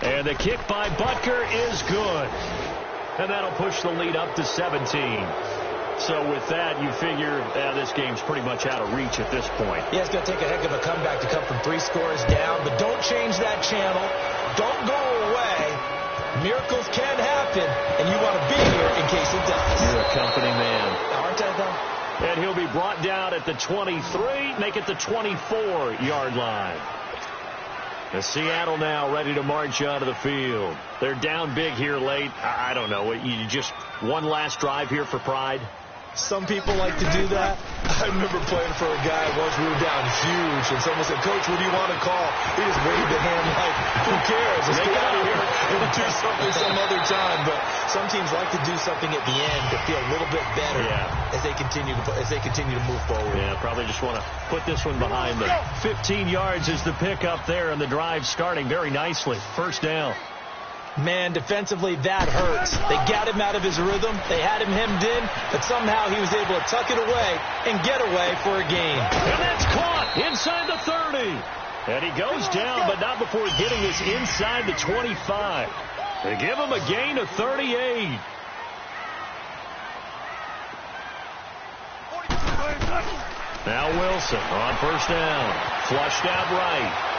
And the kick by Butker is good. And that'll push the lead up to 17. So with that, you figure this game's pretty much out of reach at this point. Yeah, it's going to take a heck of a comeback to come from 3 scores down, but don't change that channel. Don't go away. Miracles can happen, and you want to be here in case it does. You're a company man. Aren't I, though? And he'll be brought down at the 23, make it the 24-yard line. The Seattle now ready to march onto the field. They're down big here late. I don't know. You just one last drive here for pride? Some people like to do that. I remember playing for a guy once we were down huge, and someone said, "Coach, what do you want to call?" He just waved the hand like, who cares? Let's get out of here and do something some other time. But some teams like to do something at the end to feel a little bit better as they continue to move forward. Yeah, probably just want to put this one behind them. 15 yards is the pickup there, and the drive starting very nicely. 1st down. Man, defensively, that hurts. They got him out of his rhythm. They had him hemmed in, but somehow he was able to tuck it away and get away for a gain. And that's caught inside the 30. And he goes down, but not before getting this inside the 25. They give him a gain of 38. Now Wilson on 1st down. Flushed out right.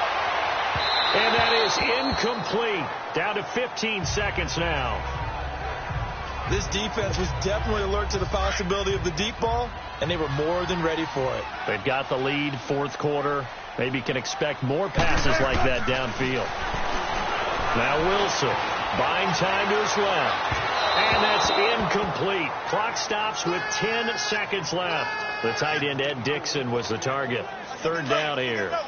And that is incomplete. Down to 15 seconds now. This defense was definitely alert to the possibility of the deep ball, and they were more than ready for it. They've got the lead, 4th quarter. Maybe can expect more passes like that downfield. Now Wilson, buying time to his left. And that's incomplete. Clock stops with 10 seconds left. The tight end, Ed Dixon, was the target. 3rd down here.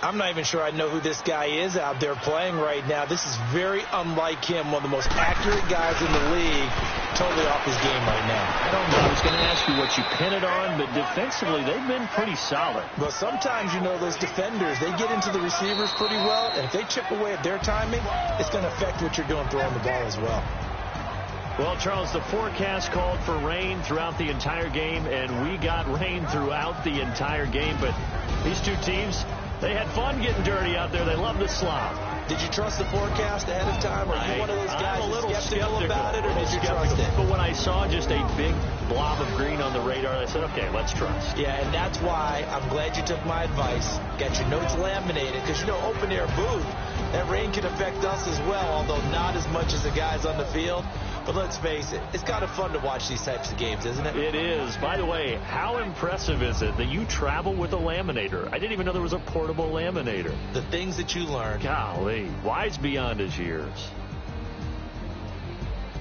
I'm not even sure I know who this guy is out there playing right now. This is very unlike him, one of the most accurate guys in the league, totally off his game right now. I don't know. I was going to ask you what you pin it on, but defensively, they've been pretty solid. Well, sometimes, you know, those defenders, they get into the receivers pretty well, and if they chip away at their timing, it's going to affect what you're doing throwing the ball as well. Well, Charles, the forecast called for rain throughout the entire game, and we got rain throughout the entire game, but these two teams, they had fun getting dirty out there. They love the slop. Did you trust the forecast ahead of time? Or are you one of those guys I'm a little skeptical about it, or did you skeptical. trust it? But when I saw just a big blob of green on the radar, I said, okay, let's trust. Yeah, and that's why I'm glad you took my advice. Got your notes laminated, because, you know, open-air booth, that rain can affect us as well, although not as much as the guys on the field. But let's face it, it's kind of fun to watch these types of games, isn't it? It is. By the way, how impressive is it that you travel with a laminator? I didn't even know there was a portable laminator. The things that you learn. Golly, wise beyond his years.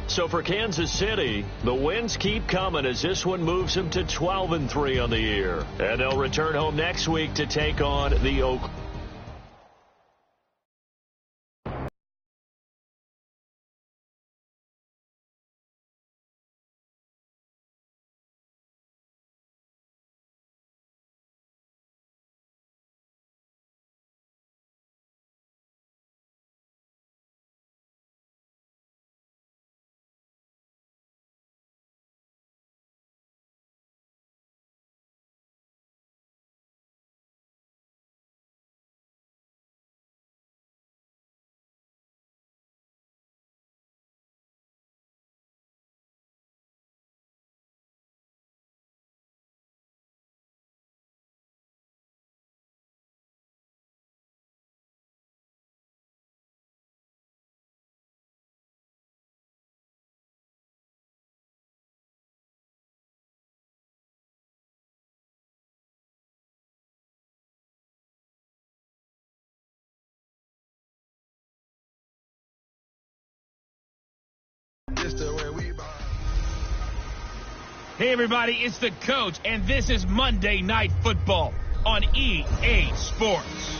So for Kansas City, the wins keep coming as this one moves them to 12-3 on the year. And they'll return home next week to take on the Oakland. Hey, everybody, it's the coach, and this is Monday Night Football on EA Sports.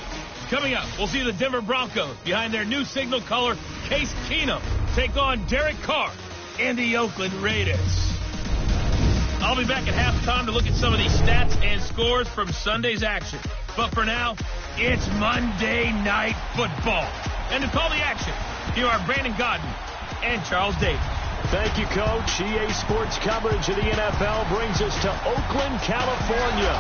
Coming up, we'll see the Denver Broncos behind their new signal caller, Case Keenum, take on Derek Carr and the Oakland Raiders. I'll be back at halftime to look at some of these stats and scores from Sunday's action. But for now, it's Monday Night Football. And to call the action, here are Brandon Godden and Charles Davis. Thank you, Coach. EA Sports coverage of the NFL brings us to Oakland, California.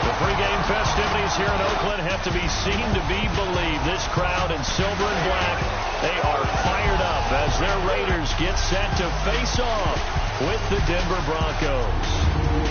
The pregame festivities here in Oakland have to be seen to be believed. This crowd in silver and black, they are fired up as their Raiders get set to face off with the Denver Broncos.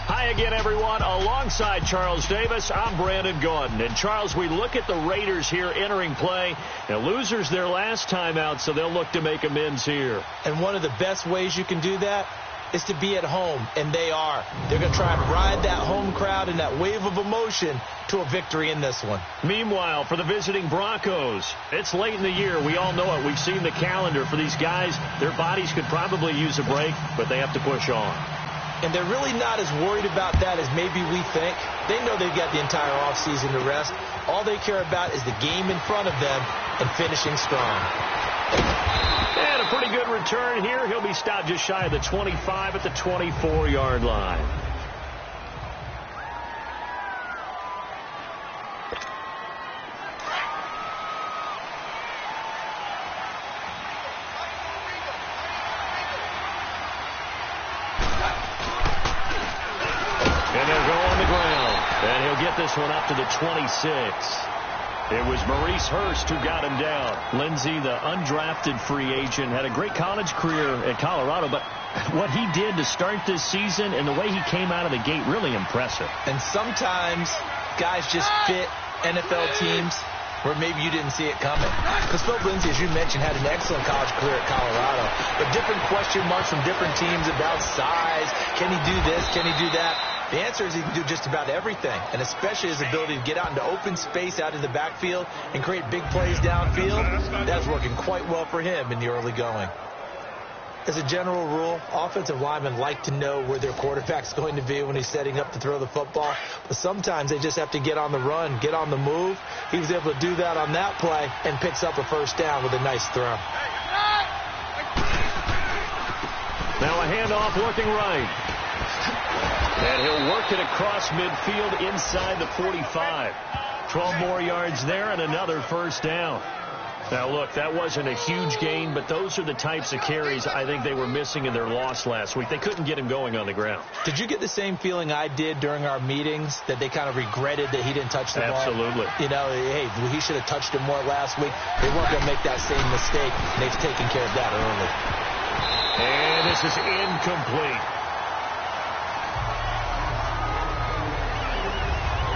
Hi again, everyone. Alongside Charles Davis, I'm Brandon Gordon. And, Charles, we look at the Raiders here entering play. And losers their last time out, so they'll look to make amends here. And one of the best ways you can do that is to be at home, and they are. They're going to try and ride that home crowd and that wave of emotion to a victory in this one. Meanwhile, for the visiting Broncos, it's late in the year. We all know it. We've seen the calendar for these guys. Their bodies could probably use a break, but they have to push on. And they're really not as worried about that as maybe we think. They know they've got the entire offseason to rest. All they care about is the game in front of them and finishing strong. And a pretty good return here. He'll be stopped just shy of the 25 at the 24-yard line. And he'll get this one up to the 26. It was Maurice Hurst who got him down. Lindsey, the undrafted free agent, had a great college career at Colorado, but what he did to start this season and the way he came out of the gate, really impressive. And sometimes guys just fit NFL teams where maybe you didn't see it coming. Because Phil Lindsey, as you mentioned, had an excellent college career at Colorado, but different question marks from different teams about size. Can he do this? Can he do that? The answer is he can do just about everything, and especially his ability to get out into open space out in the backfield and create big plays downfield. That's working quite well for him in the early going. As a general rule, offensive linemen like to know where their quarterback's going to be when he's setting up to throw the football. But sometimes they just have to get on the run, get on the move. He was able to do that on that play and picks up a first down with a nice throw. Now a handoff looking right. And he'll work it across midfield inside the 45. 12 more yards there and another first down. Now, look, that wasn't a huge gain, but those are the types of carries I think they were missing in their loss last week. They couldn't get him going on the ground. Did you get the same feeling I did during our meetings, that they kind of regretted that he didn't touch the ball? Absolutely. You know, hey, he should have touched it more last week. They weren't going to make that same mistake, and they've taken care of that early. And this is incomplete.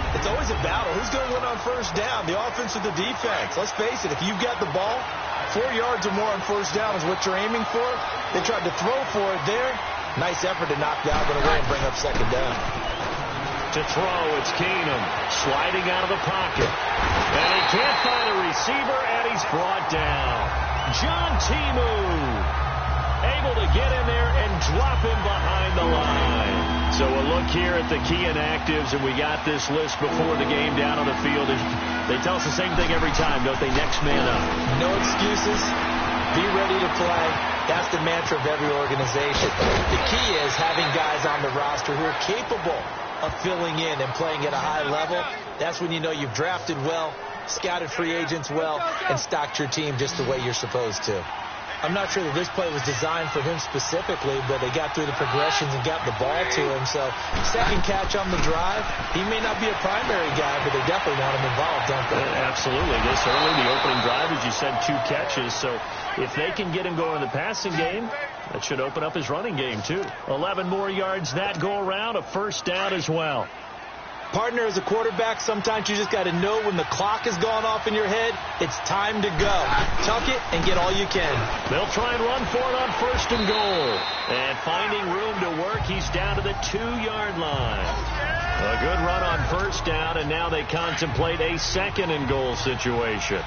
It's always a battle. Who's going to win on first down, the offense or the defense? Let's face it, if you've got the ball, 4 yards or more on first down is what you're aiming for. They tried to throw for it there. Nice effort to knock Dalvin away and bring up second down. To throw, it's Keenum sliding out of the pocket. And he can't find a receiver, and he's brought down. John Timu able to get in there and drop him behind the line. So a look here at the key inactives, and we got this list before the game down on the field. They tell us the same thing every time, don't they? Next man up. No excuses. Be ready to play. That's the mantra of every organization. The key is having guys on the roster who are capable of filling in and playing at a high level. That's when you know you've drafted well, scouted free agents well, and stocked your team just the way you're supposed to. I'm not sure that this play was designed for him specifically, but they got through the progressions and got the ball to him. So second catch on the drive. He may not be a primary guy, but they definitely want him involved, don't they? Absolutely. This early, the opening drive, as you said, 2 catches. So if they can get him going in the passing game, that should open up his running game, too. 11 more yards that go around, a first down as well. Partner, as a quarterback, sometimes you just got to know when the clock has gone off in your head, it's time to go. Tuck it and get all you can. They'll try and run for it on first and goal. And finding room to work, he's down to the 2-yard line. A good run on first down, and now they contemplate a second and goal situation.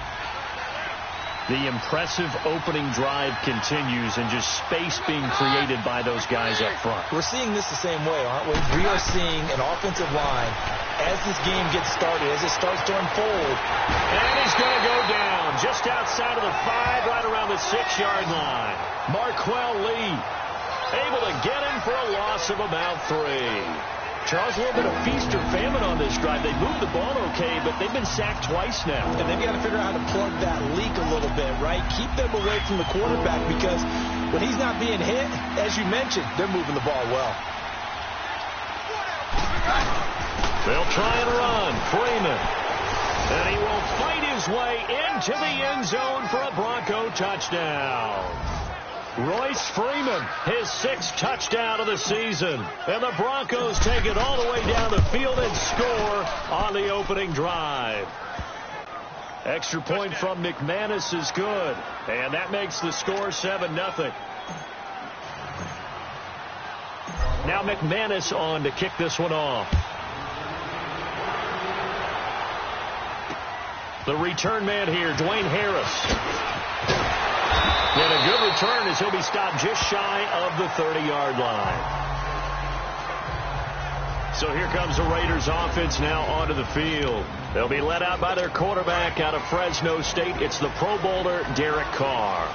The impressive opening drive continues, and just space being created by those guys up front. We're seeing this the same way, aren't we? We are seeing an offensive line, as this game gets started, as it starts to unfold. And he's going to go down just outside of the 5, right around the 6-yard line. Marquell Lee able to get him for a loss of about 3. Charles, a little bit of feast or famine on this drive. They moved the ball okay, but they've been sacked twice now. And they've got to figure out how to plug that leak a little bit, right? Keep them away from the quarterback, because when he's not being hit, as you mentioned, they're moving the ball well. They'll try and run. Freeman. And he will fight his way into the end zone for a Bronco touchdown. Royce Freeman, his 6th touchdown of the season. And the Broncos take it all the way down the field and score on the opening drive. Extra point from McManus is good. And that makes the score 7-0. Now McManus on to kick this one off. The return man here, Dwayne Harris. And a good return as he'll be stopped just shy of the 30-yard line. So here comes the Raiders offense now onto the field. They'll be led out by their quarterback out of Fresno State. It's the Pro Bowler, Derek Carr.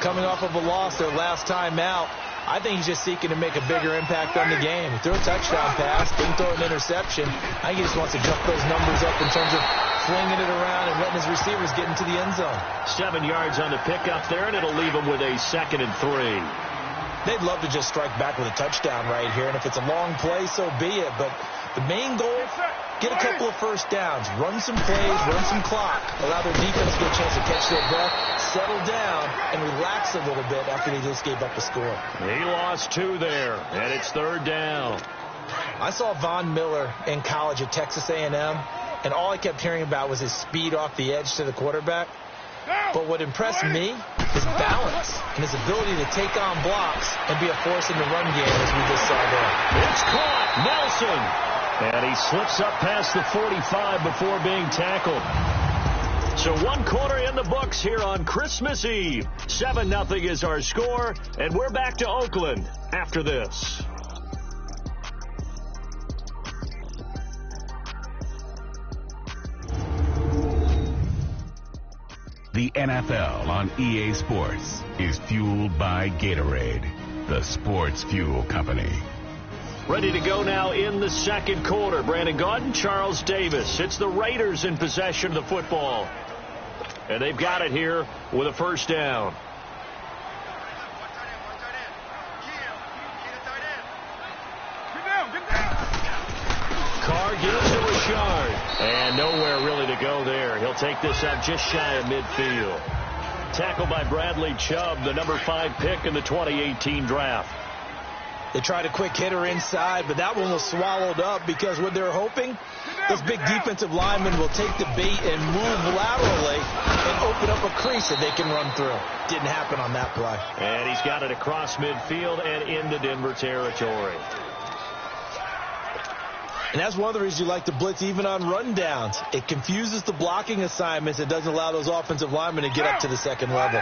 Coming off of a loss their last time out, I think he's just seeking to make a bigger impact on the game. He threw a touchdown pass, didn't throw an interception. I think he just wants to jump those numbers up in terms of flinging it around and letting his receivers get into the end zone. 7 yards on the pickup there, and it'll leave him with a 2nd and 3. They'd love to just strike back with a touchdown right here, and if it's a long play, so be it. But the main goal, get a couple of first downs, run some plays, run some clock, allow their defense to get a chance to catch their breath, settle down, and relax a little bit after they just gave up a score. He lost 2 there, and it's 3rd down. I saw Von Miller in college at Texas A&M, and all I kept hearing about was his speed off the edge to the quarterback. But what impressed me is balance and his ability to take on blocks and be a force in the run game, as we just saw there. It's caught. Nelson. And he slips up past the 45 before being tackled. So 1 quarter in the books here on Christmas Eve. 7-0 is our score, and we're back to Oakland after this. The NFL on EA Sports is fueled by Gatorade, the sports fuel company. Ready to go now in the second quarter. Brandon Gaudin, Charles Davis. It's the Raiders in possession of the football. And they've got it here with a first down. Carr gives to Richard. And nowhere really to go there. He'll take this up just shy of midfield. Tackled by Bradley Chubb, the number 5 pick in the 2018 draft. They tried a quick hitter inside, but that one was swallowed up because what they're hoping, those big defensive linemen will take the bait and move laterally and open up a crease that they can run through. Didn't happen on that play. And he's got it across midfield and into Denver territory. And that's one of the reasons you like to blitz even on rundowns. It confuses the blocking assignments. It doesn't allow those offensive linemen to get up to the second level.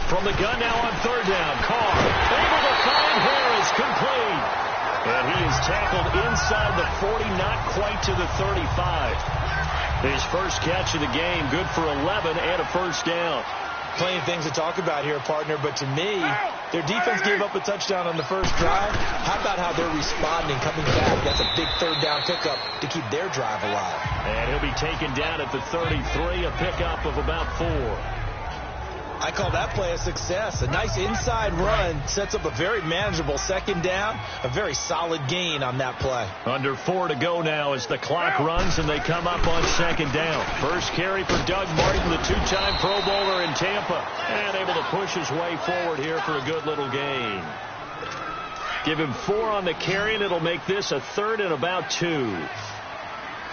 From the gun now on third down. Carr able to find Harris, complete. And he is tackled inside the 40, not quite to the 35. His first catch of the game, good for 11 and a first down. Plenty of things to talk about here, partner, but to me, their defense gave up a touchdown on the first drive. How about how they're responding, coming back? That's a big third down pickup to keep their drive alive. And he'll be taken down at the 33, a pickup of about 4. I call that play a success. A nice inside run sets up a very manageable second down. A very solid gain on that play. Under 4 to go now as the clock runs and they come up on second down. First carry for Doug Martin, the 2-time Pro Bowler in Tampa. And able to push his way forward here for a good little gain. Give him 4 on the carry and it'll make this a third and about 2.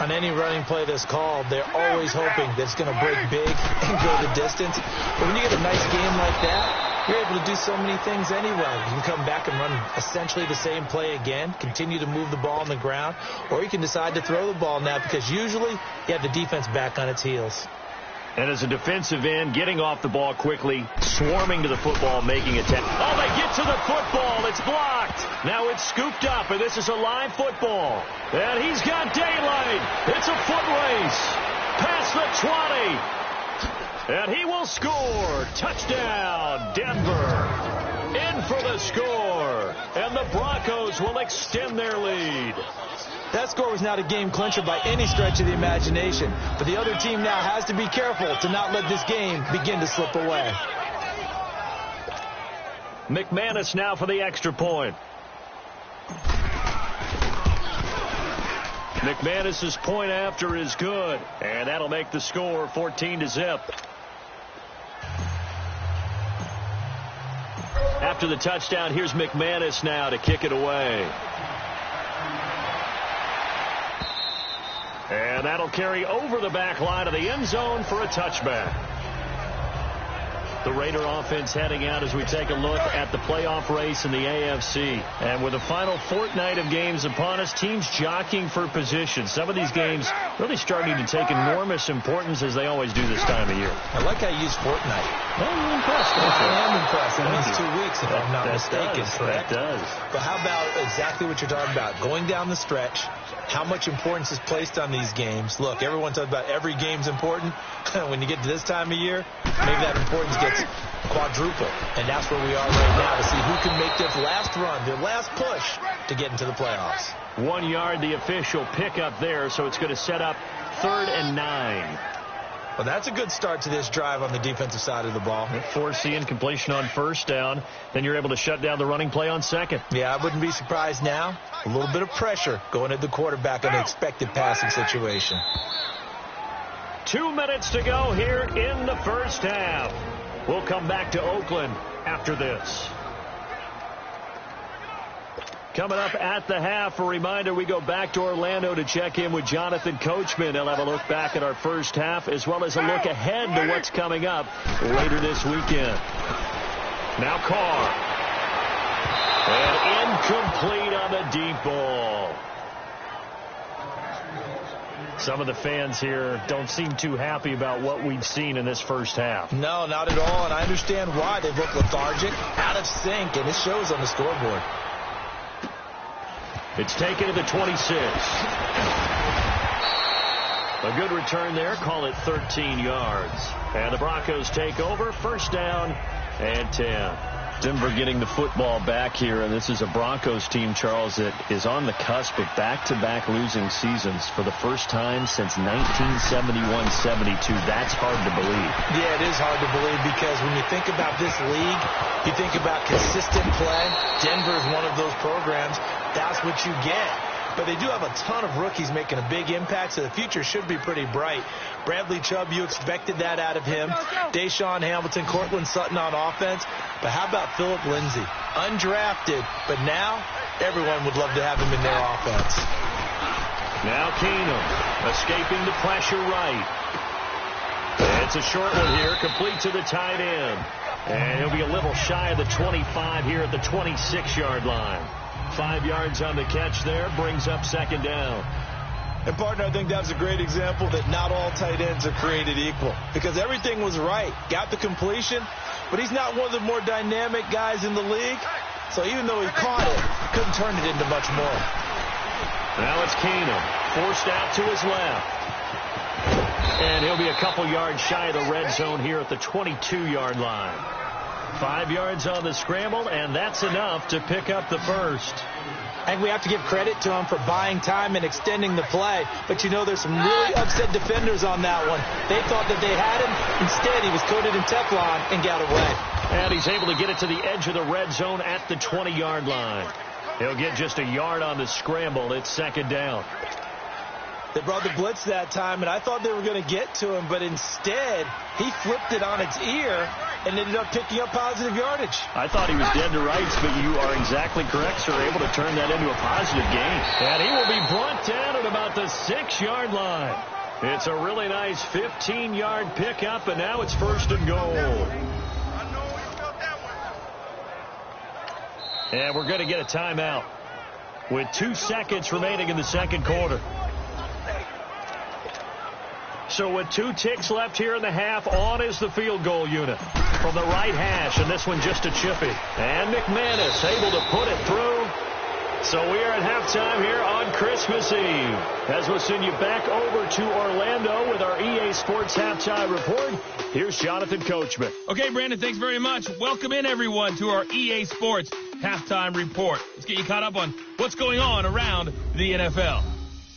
On any running play that's called, they're always hoping that it's going to break big and go the distance. But when you get a nice game like that, you're able to do so many things anyway. You can come back and run essentially the same play again, continue to move the ball on the ground, or you can decide to throw the ball now because usually you have the defense back on its heels. And as a defensive end, getting off the ball quickly, swarming to the football, making a tackle. Oh, they get to the football. It's blocked. Now it's scooped up, and this is a live football. And he's got daylight. It's a foot race. Past the 20. And he will score. Touchdown, Denver. In for the score. And the Broncos will extend their lead. That score was not a game clincher by any stretch of the imagination. But the other team now has to be careful to not let this game begin to slip away. McManus now for the extra point. McManus's point after is good. And that'll make the score 14-0. After the touchdown, here's McManus now to kick it away. And that'll carry over the back line of the end zone for a touchback. The Raider offense heading out as we take a look at the playoff race in the AFC. And with the final fortnight of games upon us, teams jockeying for position. Some of these games really starting to take enormous importance as they always do this time of year. I like how you use fortnight. Well, you're impressed, don't you? I am impressed. It means 2 weeks, if I'm not mistaken. That does. But how about exactly what you're talking about? Going down the stretch, how much importance is placed on these games. Look, everyone talks about every game's important. When you get to this time of year, maybe that importance gets quadrupled. And that's where we are right now to see who can make their last run, their last push to get into the playoffs. 1 yard, the official pickup there, so it's going to set up 3rd and 9. Well, that's a good start to this drive on the defensive side of the ball. Forcing incompletion on first down. Then you're able to shut down the running play on second. Yeah, I wouldn't be surprised now. A little bit of pressure going at the quarterback in an expected passing situation. 2 minutes to go here in the first half. We'll come back to Oakland after this. Coming up at the half, a reminder, we go back to Orlando to check in with Jonathan Coachman. He'll have a look back at our first half as well as a look ahead to what's coming up later this weekend. Now Carr. And incomplete on the deep ball. Some of the fans here don't seem too happy about what we've seen in this first half. No, not at all, and I understand why. They look lethargic, out of sync, and it shows on the scoreboard. It's taken to the 26. A good return there. Call it 13 yards. And the Broncos take over. First down and 10. Denver getting the football back here, and this is a Broncos team, Charles, that is on the cusp of back-to-back losing seasons for the first time since 1971-72. That's hard to believe. Yeah, it is hard to believe because when you think about this league, you think about consistent play. Denver is one of those programs. That's what you get. But they do have a ton of rookies making a big impact, so the future should be pretty bright. Bradley Chubb, you expected that out of him. Deshaun Hamilton, Cortland Sutton on offense. But how about Phillip Lindsay? Undrafted, but now everyone would love to have him in their offense. Now Keenum escaping the pressure right. It's a short one here, complete to the tight end. And he'll be a little shy of the 25 here at the 26-yard line. 5 yards on the catch there, brings up second down. And, partner, I think that's a great example that not all tight ends are created equal. Because everything was right. Got the completion, but he's not one of the more dynamic guys in the league. So even though he caught it, couldn't turn it into much more. Now it's Keenum, forced out to his left. And he'll be a couple yards shy of the red zone here at the 22-yard line. 5 yards on the scramble, and that's enough to pick up the first. I think we have to give credit to him for buying time and extending the play. But, you know, there's some really upset defenders on that one. They thought that they had him. Instead, he was coated in Teflon and got away. And he's able to get it to the edge of the red zone at the 20-yard line. He'll get just a yard on the scramble. It's second down. They brought the blitz that time, and I thought they were going to get to him, but instead, he flipped it on its ear and ended up picking up positive yardage. I thought he was dead to rights, but you are exactly correct, sir. Able to turn that into a positive gain. And he will be brought down at about the 6-yard line. It's a really nice 15-yard pickup, and now it's first and goal. And we're going to get a timeout with 2 seconds remaining in the second quarter. So with 2 ticks left here in the half, on is the field goal unit from the right hash, and this one just a chippy. And McManus able to put it through. So we are at halftime here on Christmas Eve, as we'll send you back over to Orlando with our EA Sports Halftime Report. Here's Jonathan Coachman. Okay, Brandon, thanks very much. Welcome in, everyone, to our EA Sports Halftime Report. Let's get you caught up on what's going on around the NFL.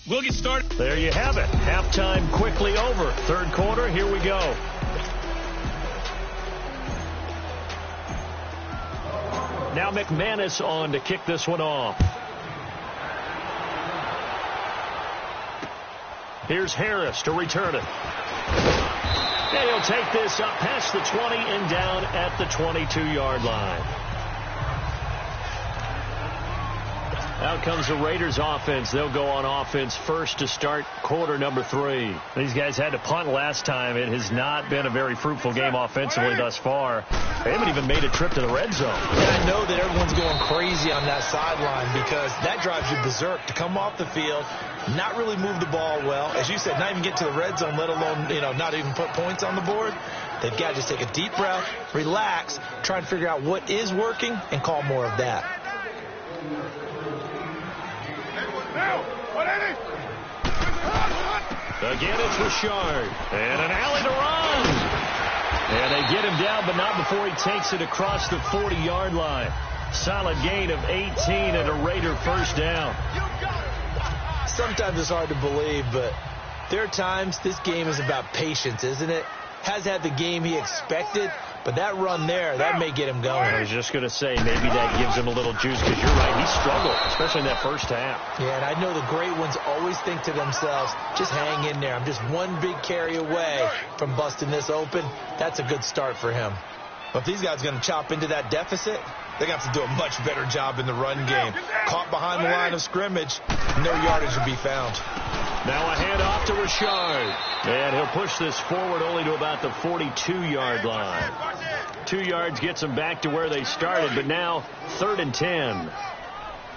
We'll get started. There you have it. Halftime quickly over. Third quarter, here we go. Now McManus on to kick this one off. Here's Harris to return it. And he'll take this up past the 20 and down at the 22-yard line. Out comes the Raiders offense. They'll go on offense first to start quarter number 3. These guys had to punt last time. It has not been a very fruitful game offensively thus far. They haven't even made a trip to the red zone. And I know that everyone's going crazy on that sideline because that drives you berserk to come off the field, not really move the ball well. As you said, not even get to the red zone, let alone, not even put points on the board. They've got to just take a deep breath, relax, try and figure out what is working, and call more of that. Again, it's Richard. And an alley to run. And they get him down, but not before he takes it across the 40-yard line. Solid gain of 18 and a Raider first down. Sometimes it's hard to believe, but there are times this game is about patience, isn't it? Has had the game he expected, but that run there, that may get him going. I was just going to say, maybe that gives him a little juice, because you're right, he struggled, especially in that first half. Yeah, and I know the great ones always think to themselves, just hang in there. I'm just one big carry away from busting this open. That's a good start for him. But if these guys are going to chop into that deficit, they're going to have to do a much better job in the run game. Caught behind the line of scrimmage, no yardage will be found. Now a handoff to Richard. And he'll push this forward only to about the 42-yard line. 2 yards gets them back to where they started, but now 3rd and 10.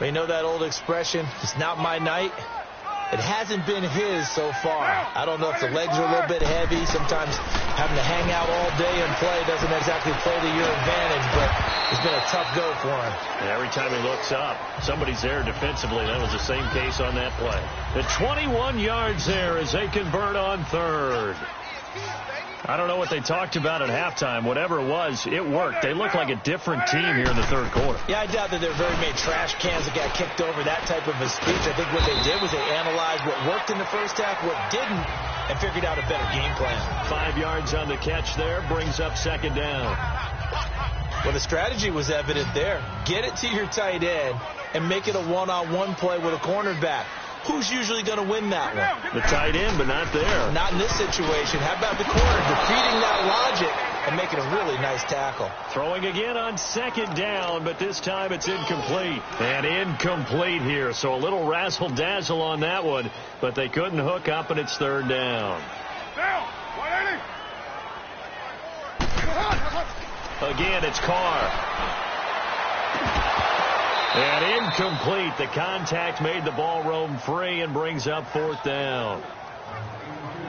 You know that old expression, it's not my night? It hasn't been his so far. I don't know if the legs are a little bit heavy. Sometimes having to hang out all day and play doesn't exactly play to your advantage, but it's been a tough go for him. And every time he looks up, somebody's there defensively. That was the same case on that play. The 21 yards there as they convert on third. I don't know what they talked about at halftime. Whatever it was, it worked. They look like a different team here in the third quarter. Yeah, I doubt that there very many trash cans that got kicked over, that type of a speech. I think what they did was they analyzed what worked in the first half, what didn't, and figured out a better game plan. 5 yards on the catch there, brings up second down. Well, the strategy was evident there. Get it to your tight end and make it a one-on-one play with a cornerback. Who's usually going to win that one? The tight end, but not there. Not in this situation. How about the corner defeating that logic and making a really nice tackle? Throwing again on second down, but this time it's incomplete. And incomplete here, so a little razzle-dazzle on that one, but they couldn't hook up, and it's third down. Again, it's Carr. And incomplete. The contact made the ball roam free and brings up fourth down.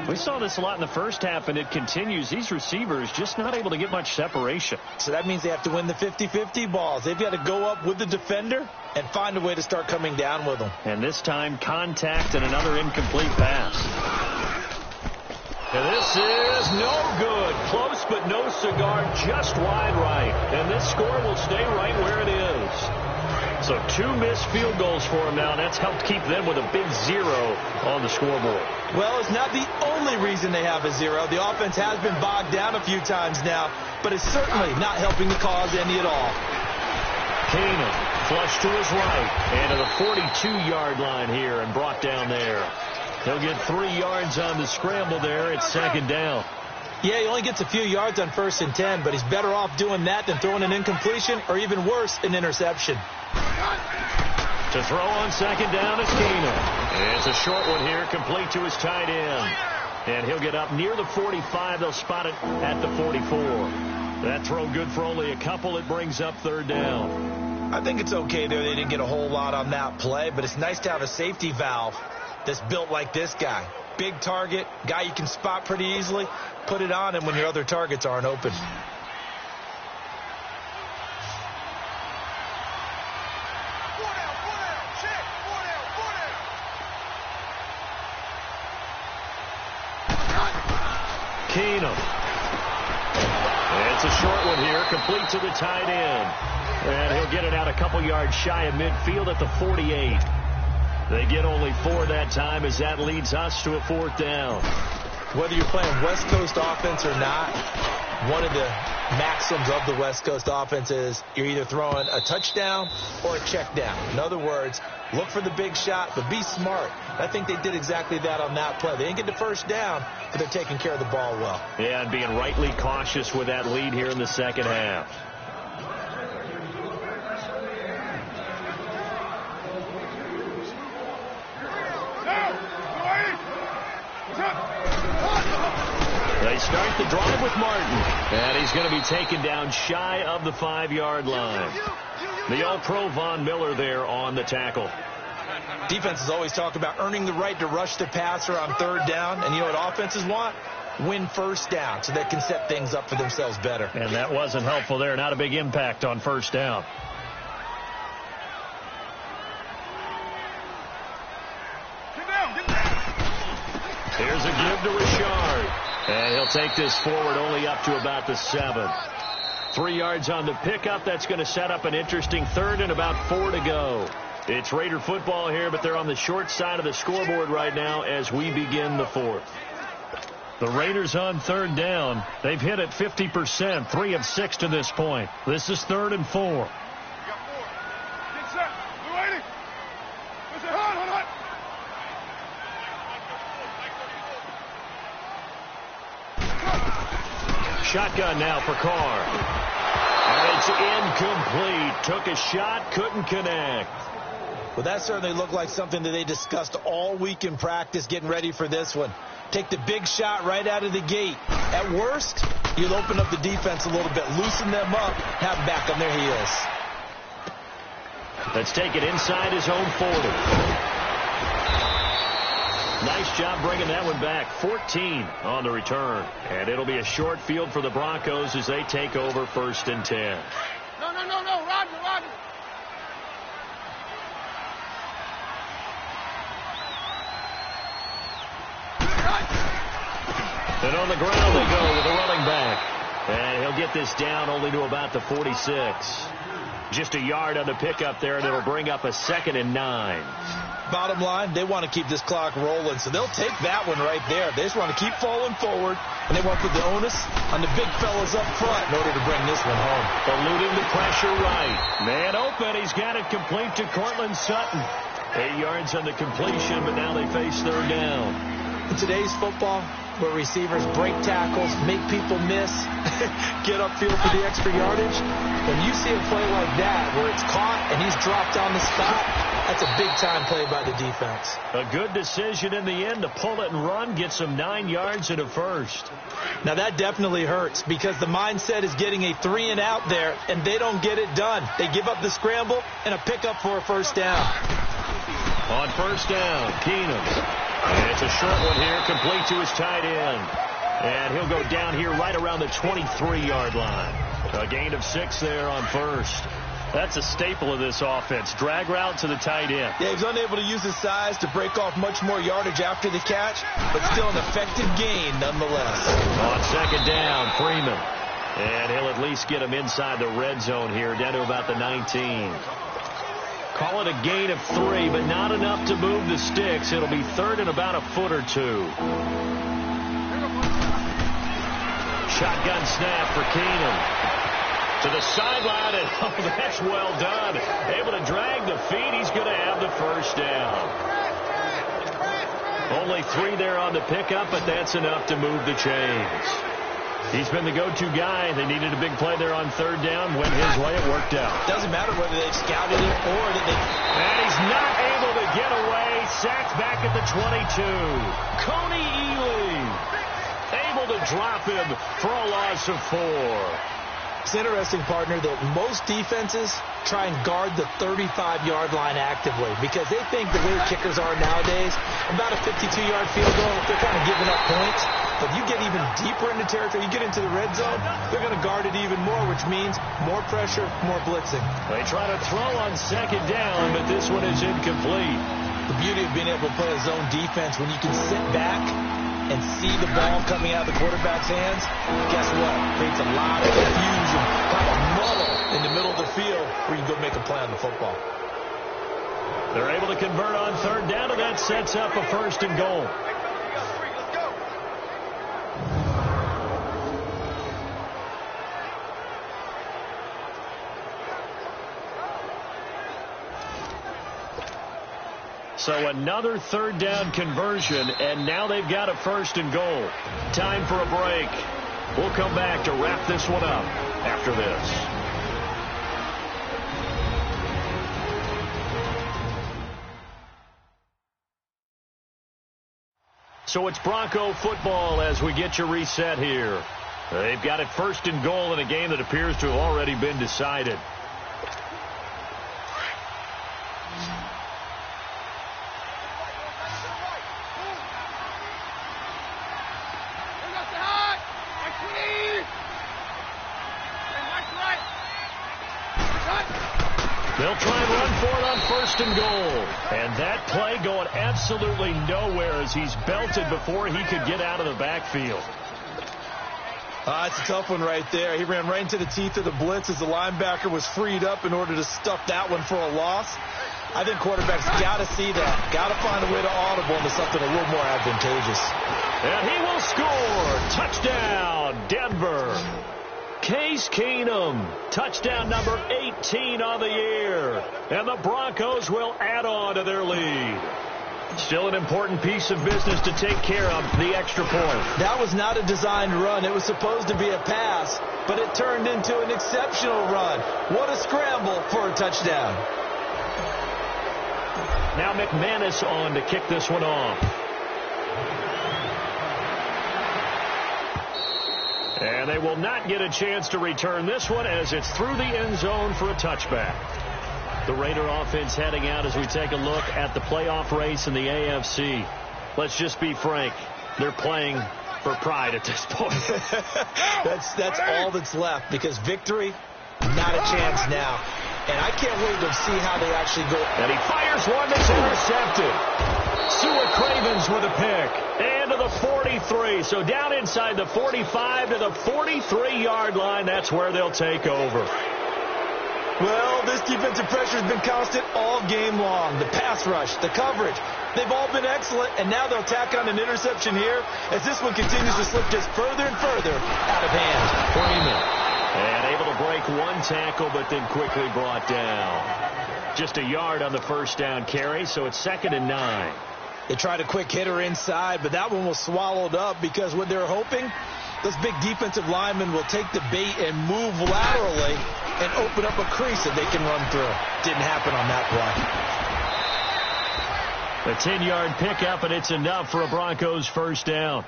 We saw this a lot in the first half, and it continues. These receivers just not able to get much separation. So that means they have to win the 50-50 balls. They've got to go up with the defender and find a way to start coming down with them. And this time, contact and another incomplete pass. And this is no good. Close, but no cigar, just wide right. And this score will stay right where it is. So 2 missed field goals for him now, and that's helped keep them with a big 0 on the scoreboard. Well, it's not the only reason they have a 0. The offense has been bogged down a few times now, but it's certainly not helping the cause any at all. Keenan flush to his right and to the 42-yard line here and brought down there. He'll get 3 yards on the scramble there. It's second down. Yeah, he only gets a few yards on 1st and 10, but he's better off doing that than throwing an incompletion or even worse, an interception. To throw on second down is Keenan. It's a short one here, complete to his tight end. And he'll get up near the 45. They'll spot it at the 44. That throw good for only a couple. It brings up third down. I think it's okay there. They didn't get a whole lot on that play, but it's nice to have a safety valve that's built like this guy. Big target, guy you can spot pretty easily. Put it on him when your other targets aren't open. Keenum. It's a short one here, complete to the tight end. And he'll get it out a couple yards shy of midfield at the 48. They get only 4 that time as that leads us to a fourth down. Whether you're playing West Coast offense or not, one of the maxims of the West Coast offense is you're either throwing a touchdown or a check down. In other words, look for the big shot, but be smart. I think they did exactly that on that play. They didn't get the first down, but they're taking care of the ball well. Yeah, and being rightly cautious with that lead here in the second half. They start the drive with Martin, and he's going to be taken down shy of the 5-yard line. The All-Pro Von Miller there on the tackle. Defense has always talked about earning the right to rush the passer on third down, and you know what offenses want? Win first down so they can set things up for themselves better. And that wasn't helpful there. Not a big impact on first down. Here's a give to Richard. And he'll take this forward only up to about the 7. 3 yards on the pickup. That's going to set up an interesting third and about 4 to go. It's Raider football here, but they're on the short side of the scoreboard right now as we begin the fourth. The Raiders on third down. They've hit it 50%, 3 of 6 to this point. This is 3rd and 4. Shotgun now for Carr. And it's incomplete. Took a shot, couldn't connect. Well, that certainly looked like something that they discussed all week in practice getting ready for this one. Take the big shot right out of the gate. At worst, you'll open up the defense a little bit, loosen them up, have them back on their heels. Let's take it inside his own 40. Nice job bringing that one back. 14 on the return. And it'll be a short field for the Broncos as they take over 1st and 10. No, Roger. And on the ground they go with a running back. And he'll get this down only to about the 46. Just a yard on the pickup there, and it'll bring up a 2nd and 9. Bottom line, they want to keep this clock rolling, so they'll take that one right there. They just want to keep falling forward, and they want to put the onus on the big fellas up front in order to bring this one home. Eluding the pressure right. Man open. He's got it complete to Cortland Sutton. 8 yards on the completion, but now they face 3rd down. In today's football, where receivers break tackles, make people miss, get upfield for the extra yardage, when you see a play like that where it's caught and he's dropped on the spot, that's a big-time play by the defense. A good decision in the end to pull it and run, get some 9 yards and a 1st. Now that definitely hurts because the mindset is getting a 3-and-out there, and they don't get it done. They give up the scramble and a pickup for a 1st down. On 1st down, Keenum. And it's a short one here, complete to his tight end. And he'll go down here right around the 23-yard line. A gain of 6 there on 1st. That's a staple of this offense. Drag route to the tight end. Yeah, he's unable to use his size to break off much more yardage after the catch, but still an effective gain nonetheless. On 2nd down, Freeman. And he'll at least get him inside the red zone here, down to about the 19. Call it a gain of 3, but not enough to move the sticks. It'll be 3rd and about a foot or 2. Shotgun snap for Keenum. To the sideline, and that's well done. Able to drag the feet. He's going to have the 1st down. Only 3 there on the pickup, but that's enough to move the chains. He's been the go-to guy. They needed a big play there on 3rd down. Went his way. It worked out. Doesn't matter whether they scouted it or did they. And he's not able to get away. Sacked back at the 22. Coney Ely able to drop him for a loss of 4. It's interesting, partner, that most defenses try and guard the 35-yard line actively because they think the way kickers are nowadays, about a 52-yard field goal, they're kind of giving up points. But you get even deeper into territory, you get into the red zone, they're going to guard it even more, which means more pressure, more blitzing. They try to throw on 2nd down, but this one is incomplete. The beauty of being able to play a zone defense when you can sit back and see the ball coming out of the quarterback's hands, guess what? Creates a lot of confusion, kind of muddle in the middle of the field where you go make a play on the football. They're able to convert on 3rd down, and that sets up a 1st and goal. So another 3rd down conversion, and now they've got a 1st and goal. Time for a break. We'll come back to wrap this one up after this. So it's Bronco football as we get you reset here. They've got it 1st and goal in a game that appears to have already been decided. They'll try and run for it on 1st and goal. And that play going absolutely nowhere as he's belted before he could get out of the backfield. It's a tough one right there. He ran right into the teeth of the blitz as the linebacker was freed up in order to stuff that one for a loss. I think quarterbacks got to see that. Got to find a way to audible into something a little more advantageous. And he will score. Touchdown, Denver. Case Keenum, touchdown number 18 on the year. And the Broncos will add on to their lead. Still an important piece of business to take care of, the extra point. That was not a designed run. It was supposed to be a pass, but it turned into an exceptional run. What a scramble for a touchdown. Now McManus on to kick this one off. And they will not get a chance to return this one as it's through the end zone for a touchback. The Raider offense heading out as we take a look at the playoff race in the AFC. let's just be frank. They're playing for pride at this point. That's all that's left, because victory, not a chance now. And I can't wait to see how they actually go. And he fires one that's intercepted. Sua Cravens with a pick. And to the 43. So down inside the 45 to the 43-yard line. That's where they'll take over. Well, this defensive pressure has been constant all game long. The pass rush, the coverage, they've all been excellent. And now they'll tack on an interception here as this one continues to slip just further and further out of hand. Freeman. And able to break one tackle, but then quickly brought down. Just a yard on the first down carry, so it's 2nd and 9. They tried a quick hitter inside, but that one was swallowed up because what they're hoping, those big defensive linemen will take the bait and move laterally and open up a crease that they can run through. Didn't happen on that play. A 10-yard pickup, and it's enough for a Broncos first down.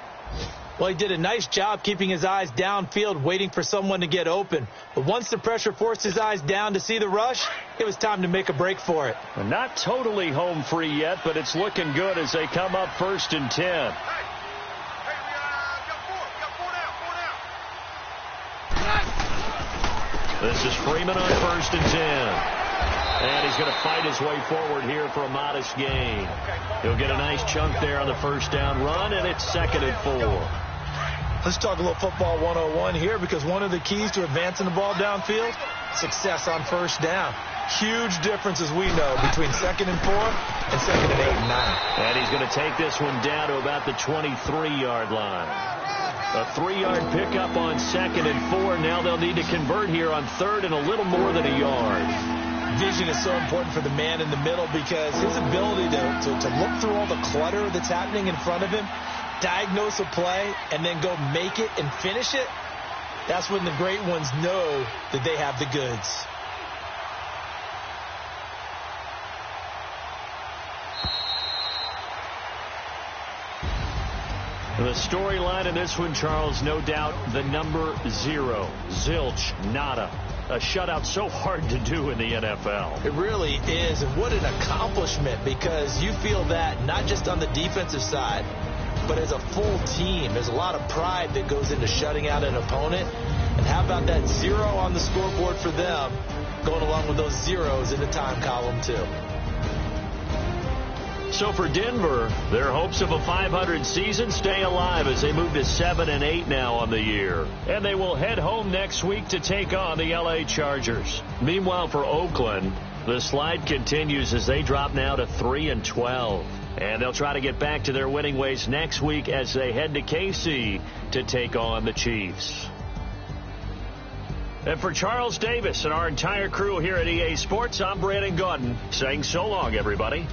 Well, he did a nice job keeping his eyes downfield, waiting for someone to get open. But once the pressure forced his eyes down to see the rush, it was time to make a break for it. Well, not totally home free yet, but it's looking good as they come up 1st and 10. This is Freeman on 1st and 10. And he's going to fight his way forward here for a modest gain. He'll get a nice chunk there on the first down run, and it's 2nd and 4. Let's talk a little football 101 here, because one of the keys to advancing the ball downfield, success on first down. Huge difference, as we know, between 2nd and 4 and 2nd and 8 and 9. And he's going to take this one down to about the 23-yard line. A 3-yard pickup on 2nd and 4. Now they'll need to convert here on 3rd and a little more than a yard. Vision is so important for the man in the middle, because his ability to look through all the clutter that's happening in front of him, diagnose a play, and then go make it and finish it, that's when the great ones know that they have the goods. The storyline in this one, Charles, no doubt the number 0. Zilch, nada. A shutout so hard to do in the NFL. It really is, and what an accomplishment, because you feel that not just on the defensive side, but as a full team. There's a lot of pride that goes into shutting out an opponent. And how about that 0 on the scoreboard for them, going along with those zeros in the time column too. So for Denver, their hopes of a 500 season stay alive as they move to 7 and 8 now on the year. And they will head home next week to take on the LA Chargers. Meanwhile, for Oakland, the slide continues as they drop now to 3 and 12. And they'll try to get back to their winning ways next week as they head to KC to take on the Chiefs. And for Charles Davis and our entire crew here at EA Sports, I'm Brandon Gaudin saying so long, everybody.